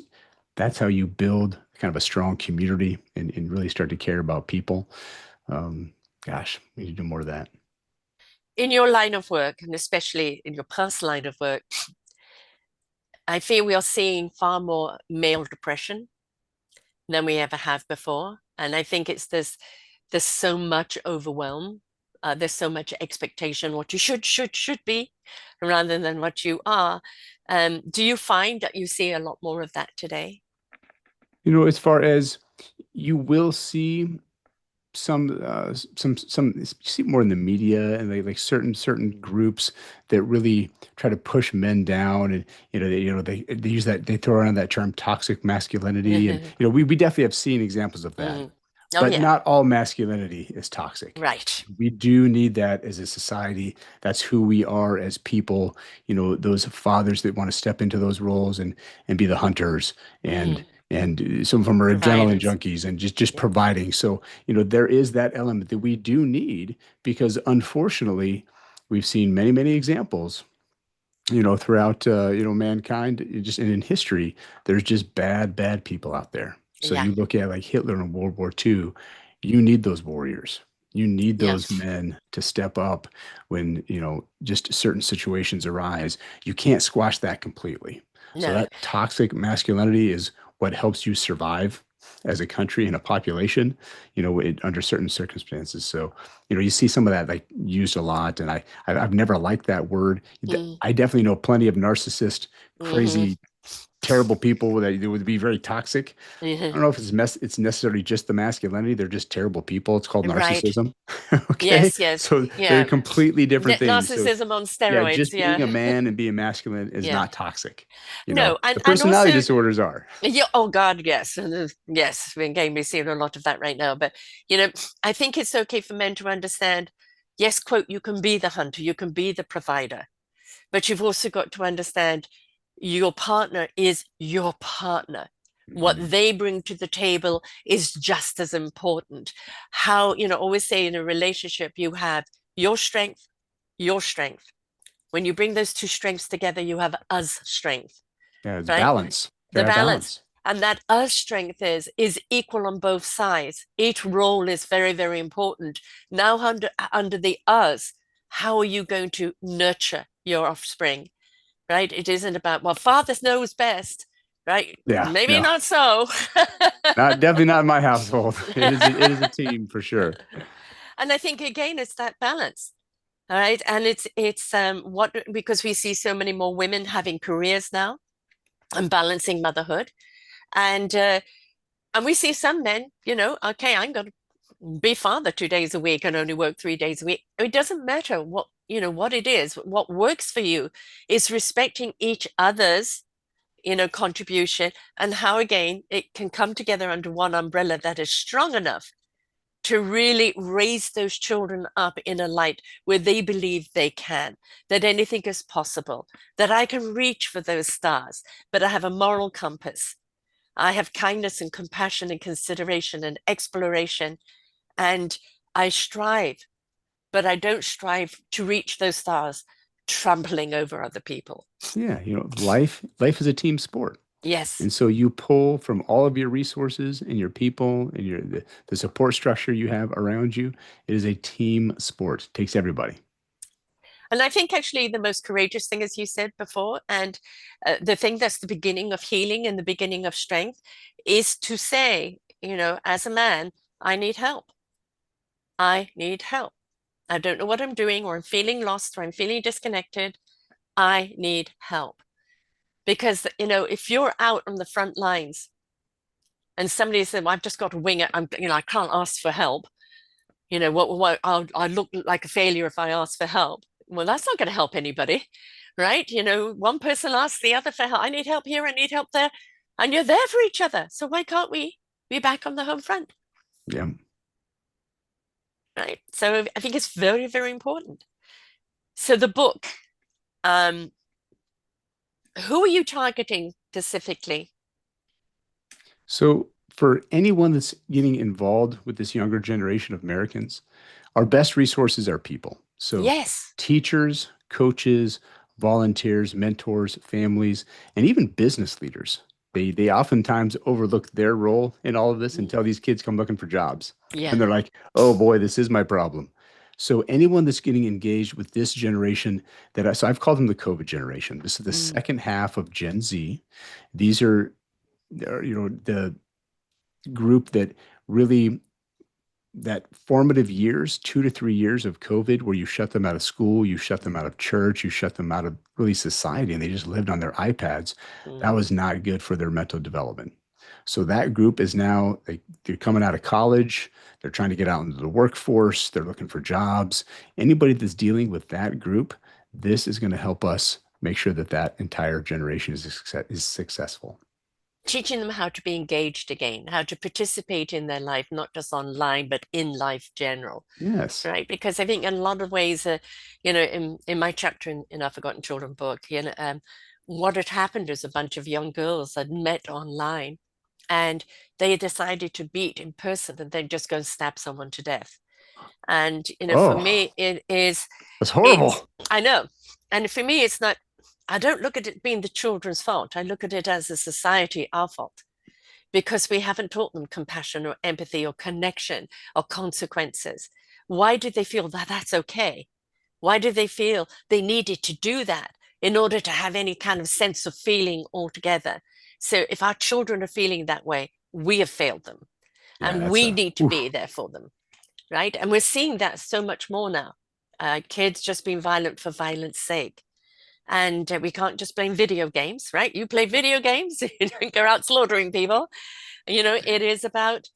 that's how you build kind of a strong community and really start to care about people. Gosh, we need to do more of that. In your line of work, and especially in your past line of work, I feel we are seeing far more male depression than we ever have before. And I think it's there's so much overwhelm. There's so much expectation, what you should be, rather than what you are. Do you find that you see a lot more of that today? As far as you will see some you see more in the media and like certain groups that really try to push men down, and they use that, they throw around that term toxic masculinity, and we definitely have seen examples of that, Mm. Oh, but yeah. not all masculinity is toxic. Right. We do need that as a society. That's who we are as people. Those fathers that want to step into those roles and be the hunters, and Mm. some of them are adrenaline Providers. junkies and just Yeah. providing. So, there is that element that we do need, because unfortunately, we've seen many, many examples, throughout mankind, just in history, there's just bad people out there. So Yeah. you look at like Hitler in World War II, you need those warriors. You need Yeah. those men to step up when, just certain situations arise. You can't squash that completely. So No. that toxic masculinity is what helps you survive as a country and a population, under certain circumstances. So, you see some of that like used a lot, and I've never liked that word. Mm. I definitely know plenty of narcissist, Hmm. crazy, terrible people that would be very toxic. I don't know if it's necessarily just the masculinity. They're just terrible people. It's called Right. narcissism. Okay. Yes, yes. So they're Yeah. completely different things. So Narcissism on yeah, steroids. just being Yeah. a man and being masculine is Yeah. not toxic. No, The and personality also, disorders are. yeah, oh God, yes. And yes, again, we're seeing a lot of that right now. But you know, I think it's okay for men to understand, yes, quote, you can be the hunter, you can be the provider, but you've also got to understand your partner is your partner. What Mhm. they bring to the table is just as important. How, always say in a relationship, you have your strength, your strength. When you bring those two strengths together, you have us strength, Yeah, it's right? balance. The Gotta have balance. balance. And that us strength is equal on both sides. Each role is very, very important. Now, under the us, how are you going to nurture your offspring? Right? It isn't about, well, father knows best, right? Yeah, Maybe no, not so. definitely not in my household. It is a team for sure. And I think again, it's that balance. All right. And it's what because we see so many more women having careers now and balancing motherhood. And we see some men, okay, I'm gonna be father 2 days a week and only work 3 days a week. It doesn't matter what it is. What works for you is respecting each other's contribution, and how again it can come together under one umbrella that is strong enough to really raise those children up in a light where they believe they can, that anything is possible, that I can reach for those stars, but I have a moral compass. I have kindness and compassion and consideration and exploration, and I strive, but I don't strive to reach those stars trampling over other people. Yeah, life is a team sport. Yes. And so you pull from all of your resources and your people and the support structure you have around you. It is a team sport. It takes everybody. And I think actually the most courageous thing, as you said before, and the thing that's the beginning of healing and the beginning of strength is to say, as a man, I need help. I need help. I don't know what I'm doing, or I'm feeling lost, or I'm feeling disconnected. I need help. Because, if you're out on the front lines and somebody said, well, I've just got to wing it, I can't ask for help. What I look like a failure if I ask for help. Well, that's not going to help anybody, right? One person asks the other for help. I need help here, I need help there, and you're there for each other. So why can't we be back on the home front, Yeah. right? So I think it's very, very important. So the book, um, who are you targeting specifically? So for anyone that's getting involved with this younger generation of Americans, our best resources are people. So Yes. teachers, coaches, volunteers, mentors, families, and even business leaders. They oftentimes overlook their role in all of this Mm. until these kids come looking for jobs. Yeah. And they're like, oh boy, this is my problem. So anyone that's getting engaged with this generation so I've called them the COVID generation. This is the Mm. second half of Gen Z. These are the group that really, that formative years, 2 to 3 years of COVID, where you shut them out of school, you shut them out of church, you shut them out of really society, and they just lived on their iPads. That Mm. was not good for their mental development. So that group is now they're coming out of college. They're trying to get out into the workforce. They're looking for jobs. Anybody that's dealing with that group, this is going to help us make sure that that entire generation is successful. Teaching them how to be engaged again, how to participate in their life, not just online, but in life general, Yes. right? Because I think in a lot of ways, in my chapter in our Forgotten Children book, what had happened is a bunch of young girls had met online and they decided to meet in person and then just go and stab someone to death. And, for Oh, me, that's it's, horrible. I know. And for me, it's not, I don't look at it being the children's fault. I look at it as a society, our fault, because we haven't taught them compassion or empathy or connection or consequences. Why did they feel that that's okay? Why did they feel they needed to do that in order to have any kind of sense of feeling altogether? So if our children are feeling that way, we have failed them Yeah, and that's we a need to be oof. there for them, right? And we're seeing that so much more now. Kids just being violent for violence sake. And we can't just blame video games, right? You play video games, you don't go out slaughtering people. It is about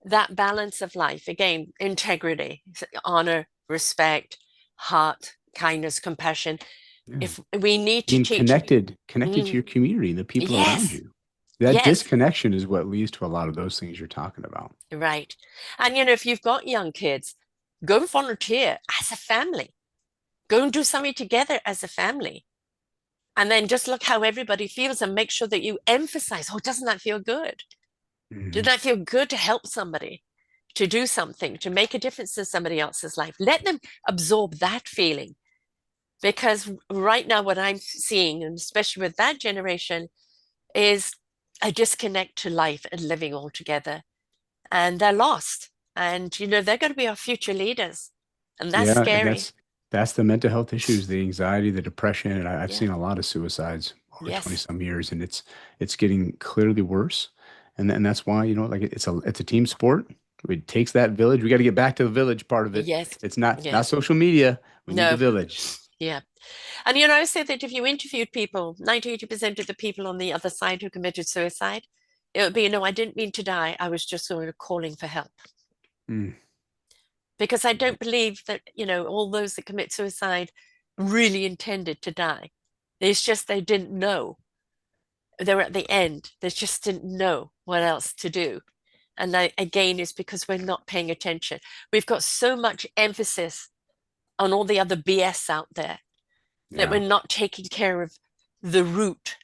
that balance of life. Again, integrity, honor, respect, heart, kindness, compassion. Yeah. If we need to Being teach, connected to mm, your community and the people around yes, you. That yes, disconnection is what leads to a lot of those things you're talking about. right. And if you've got young kids, go and volunteer as a family. Go and do something together as a family. And then just look how everybody feels and make sure that you emphasize, oh, doesn't that feel good? Did Hmm. that feel good to help somebody, to do something, to make a difference in somebody else's life? Let them absorb that feeling. Because right now, what I'm seeing, and especially with that generation, is a disconnect to life and living all together. And they're lost. And, they're going to be our future leaders. And that's Yeah, and scary. that's the mental health issues, the anxiety, the depression, and I've Yeah. seen a lot of suicides over 20 Yes. some years, and it's getting clearly worse. And that's why, like it's a team sport. It takes that village. We got to get back to the village part of it. Yes. It's not Yes. social media. We need the No. village. Yeah. And I say that if you interviewed people, 90, 80% of the people on the other side who committed suicide, it would be, no, I didn't mean to die. I was just sort of calling for help. Mm. Because I don't believe that, all those that commit suicide really intended to die. It's just they didn't know. They were at the end. They just didn't know what else to do. And again, it's because we're not paying attention. We've got so much emphasis on all the other BS out there that we're Yeah. not taking care of the root.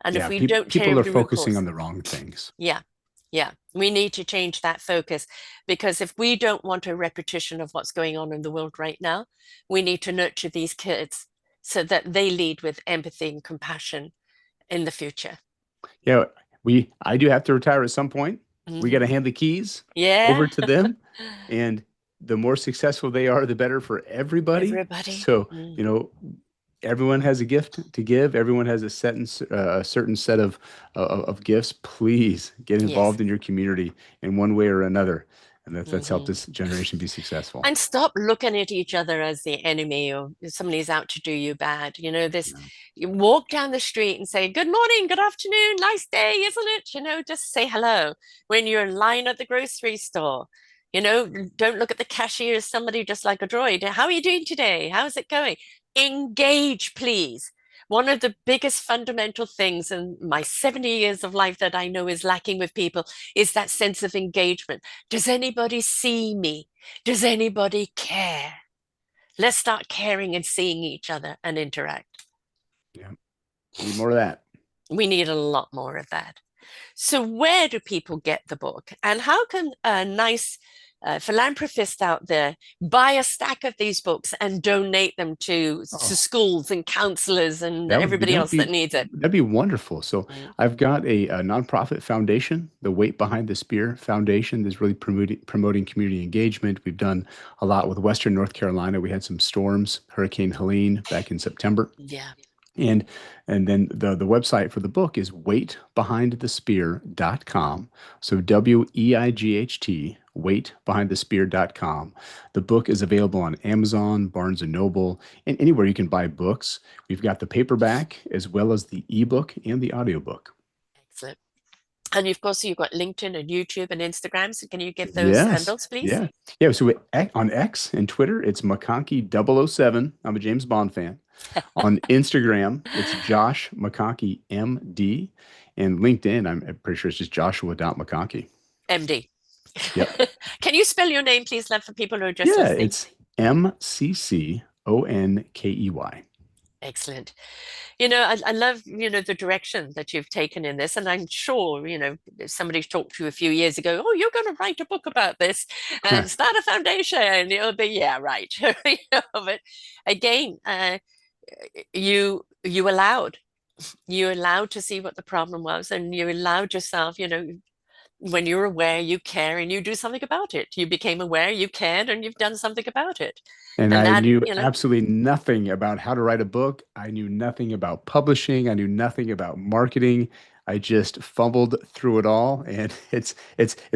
And if Yeah, we don't take care people of are the root focusing on cause, the wrong things. yeah, yeah, we need to change that focus because if we don't want a repetition of what's going on in the world right now, we need to nurture these kids so that they lead with empathy and compassion in the future. Yeah, I do have to retire at some point. We got to Mhm. hand the keys over Yeah, to them, and the more successful they are, the better for everybody. everybody. So, Mm. everyone has a gift to give. Everyone has a certain set of gifts. Please get Yes. involved in your community in one way or another, and that's helped Mhm. this generation be successful. And stop looking at each other as the enemy or somebody's out to do you bad. Yeah. You walk down the street and say, good morning, good afternoon, nice day, isn't it? Just say hello. When you're in line at the grocery store, don't look at the cashier as somebody just like a droid. How are you doing today? How's it going? Engage, please. One of the biggest fundamental things in my 70 years of life that I know is lacking with people is that sense of engagement. Does anybody see me? Does anybody care? Let's start caring and seeing each other and interact. Yeah. Need more of that. We need a lot more of that. So, where do people get the book? And how can a nice philanthropist out there buy a stack of these books and donate them to Oh, schools and counselors and everybody else that needs it? that'd be wonderful. So Mm. I've got a nonprofit foundation, the Weight Behind the Spear Foundation, that's really promoting community engagement. We've done a lot with Western North Carolina. We had some storms, Hurricane Helene back in September. Yeah. And and then the website for the book is weightbehindthespear.com. So WEIGHT, weightbehindthespear.com. The book is available on Amazon, Barnes and Noble, and anywhere you can buy books. We've got the paperback as well as the ebook and the audiobook. Excellent. And of course, you've got LinkedIn and YouTube and Instagram. So can you give those Yes. handles, please? Yeah. Yeah. So on X and Twitter, it's McConkey 007. I'm a James Bond fan. On Instagram, it's Josh McConkey MD. And LinkedIn, I'm pretty sure it's just Joshua.McConkey. MD. Yep. Can you spell your name, please, love, for people who are just Yeah, listening? it's McConkey. Excellent. I love, the direction that you've taken in this. And I'm sure, if somebody talked to you a few years ago, oh, you're going to write a book about this and start a foundation. And you'll be, yeah, right. But again, you allowed to see what the problem was, and you allowed yourself, when you're aware, you care, and you do something about it. You became aware, you cared, and you've done something about it. And And I that, knew absolutely nothing about how to write a book. I knew nothing about publishing. I knew nothing about marketing. I just fumbled through it all, and it's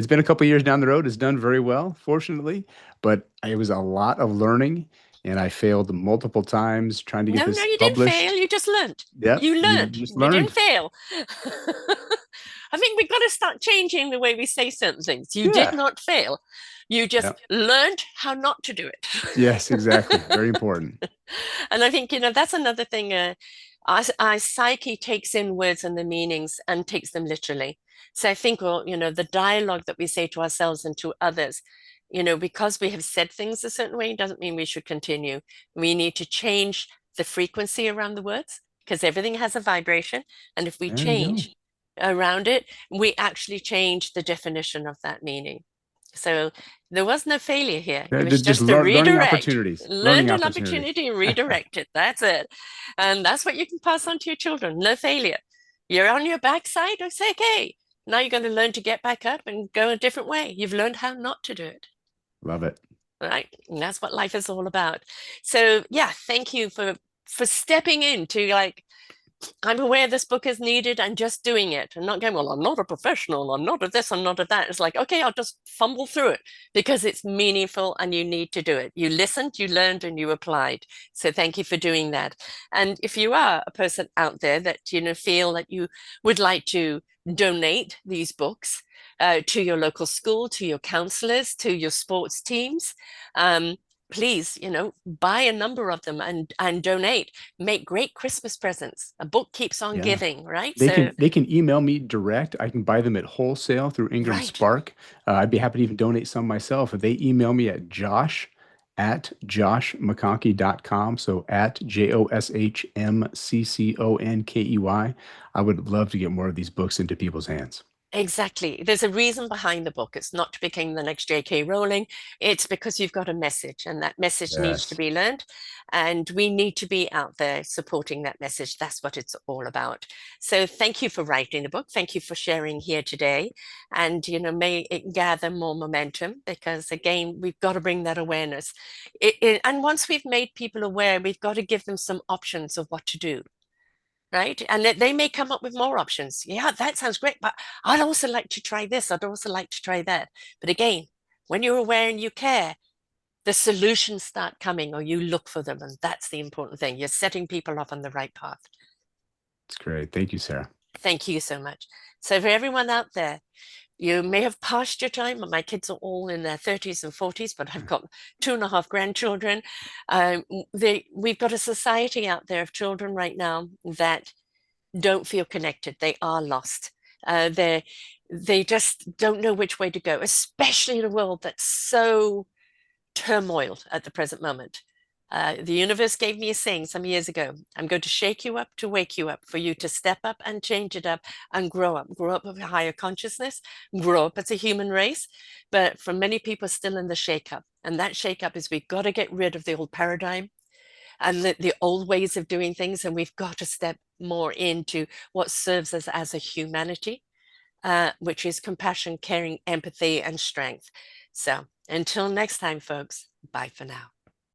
been a couple years down the road. It's done very well, fortunately, but it was a lot of learning, and I failed multiple times trying to get no, this you didn't fail. published. You just learned. Yep, You you learned. just You didn't learned. fail. I think we've got to start changing the way we say certain things. You did Yeah. not fail. You just Yep. learned how not to do it. Yes, exactly. Very important. And I think, that's another thing. Our psyche takes in words and the meanings and takes them literally. So I think, well, the dialogue that we say to ourselves and to others, because we have said things a certain way, doesn't mean we should continue. We need to change the frequency around the words because everything has a vibration. And if we There you go. change around it, we actually change the definition of that meaning. So there was no failure here. It was Just just a learning redirect. opportunities. Learning Learned an opportunities. opportunity, redirect it. That's it. And that's what you can pass on to your children. No failure. You're on your backside, I say, okay, now you're going to learn to get back up and go a different way. You've learned how not to do it. Love it. Right. And that's what life is all about. So yeah, thank you for stepping into like I'm aware this book is needed and just doing it and not going, well, I'm not a professional. I'm not a this, I'm not a that. It's like, okay, I'll just fumble through it because it's meaningful and you need to do it. You listened, you learned, and you applied. So thank you for doing that. And if you are a person out there that, feel that you would like to donate these books to your local school, to your counselors, to your sports teams, please, buy a number of them and donate. Make great Christmas presents. A book keeps on Yeah. giving, right? They So, can they can email me direct. I can buy them at wholesale through Ingram right. Spark. I'd be happy to even donate some myself. If they email me at josh@joshmcconkey.com, so at JOSHMCCONKEY, I would love to get more of these books into people's hands. Exactly. There's a reason behind the book. It's not to become the next J.K. Rowling. It's because you've got a message, and that message needs to Yes. be learned. And we need to be out there supporting that message. That's what it's all about. So thank you for writing the book. Thank you for sharing here today. And, may it gather more momentum because, again, we've got to bring that awareness. And once we've made people aware, we've got to give them some options of what to do, right? And they may come up with more options. Yeah, that sounds great, but I'd also like to try this. I'd also like to try that. But again, when you're aware and you care, the solutions start coming or you look for them. And that's the important thing. You're setting people up on the right path. It's great. Thank you, Sarah. Thank you so much. So for everyone out there, you may have passed your time. My kids are all in their 30s and 40s, but I've got 2.5 grandchildren. We've got a society out there of children right now that don't feel connected. They are lost. They just don't know which way to go, especially in a world that's so turmoil at the present moment. The universe gave me a saying some years ago. I'm going to shake you up to wake you up for you to step up and change it up and grow up with a higher consciousness, grow up as a human race. But for many people, still in the shake up. And that shake up is we've got to get rid of the old paradigm and the old ways of doing things. And we've got to step more into what serves us as a humanity, which is compassion, caring, empathy, and strength. So until next time, folks, bye for now.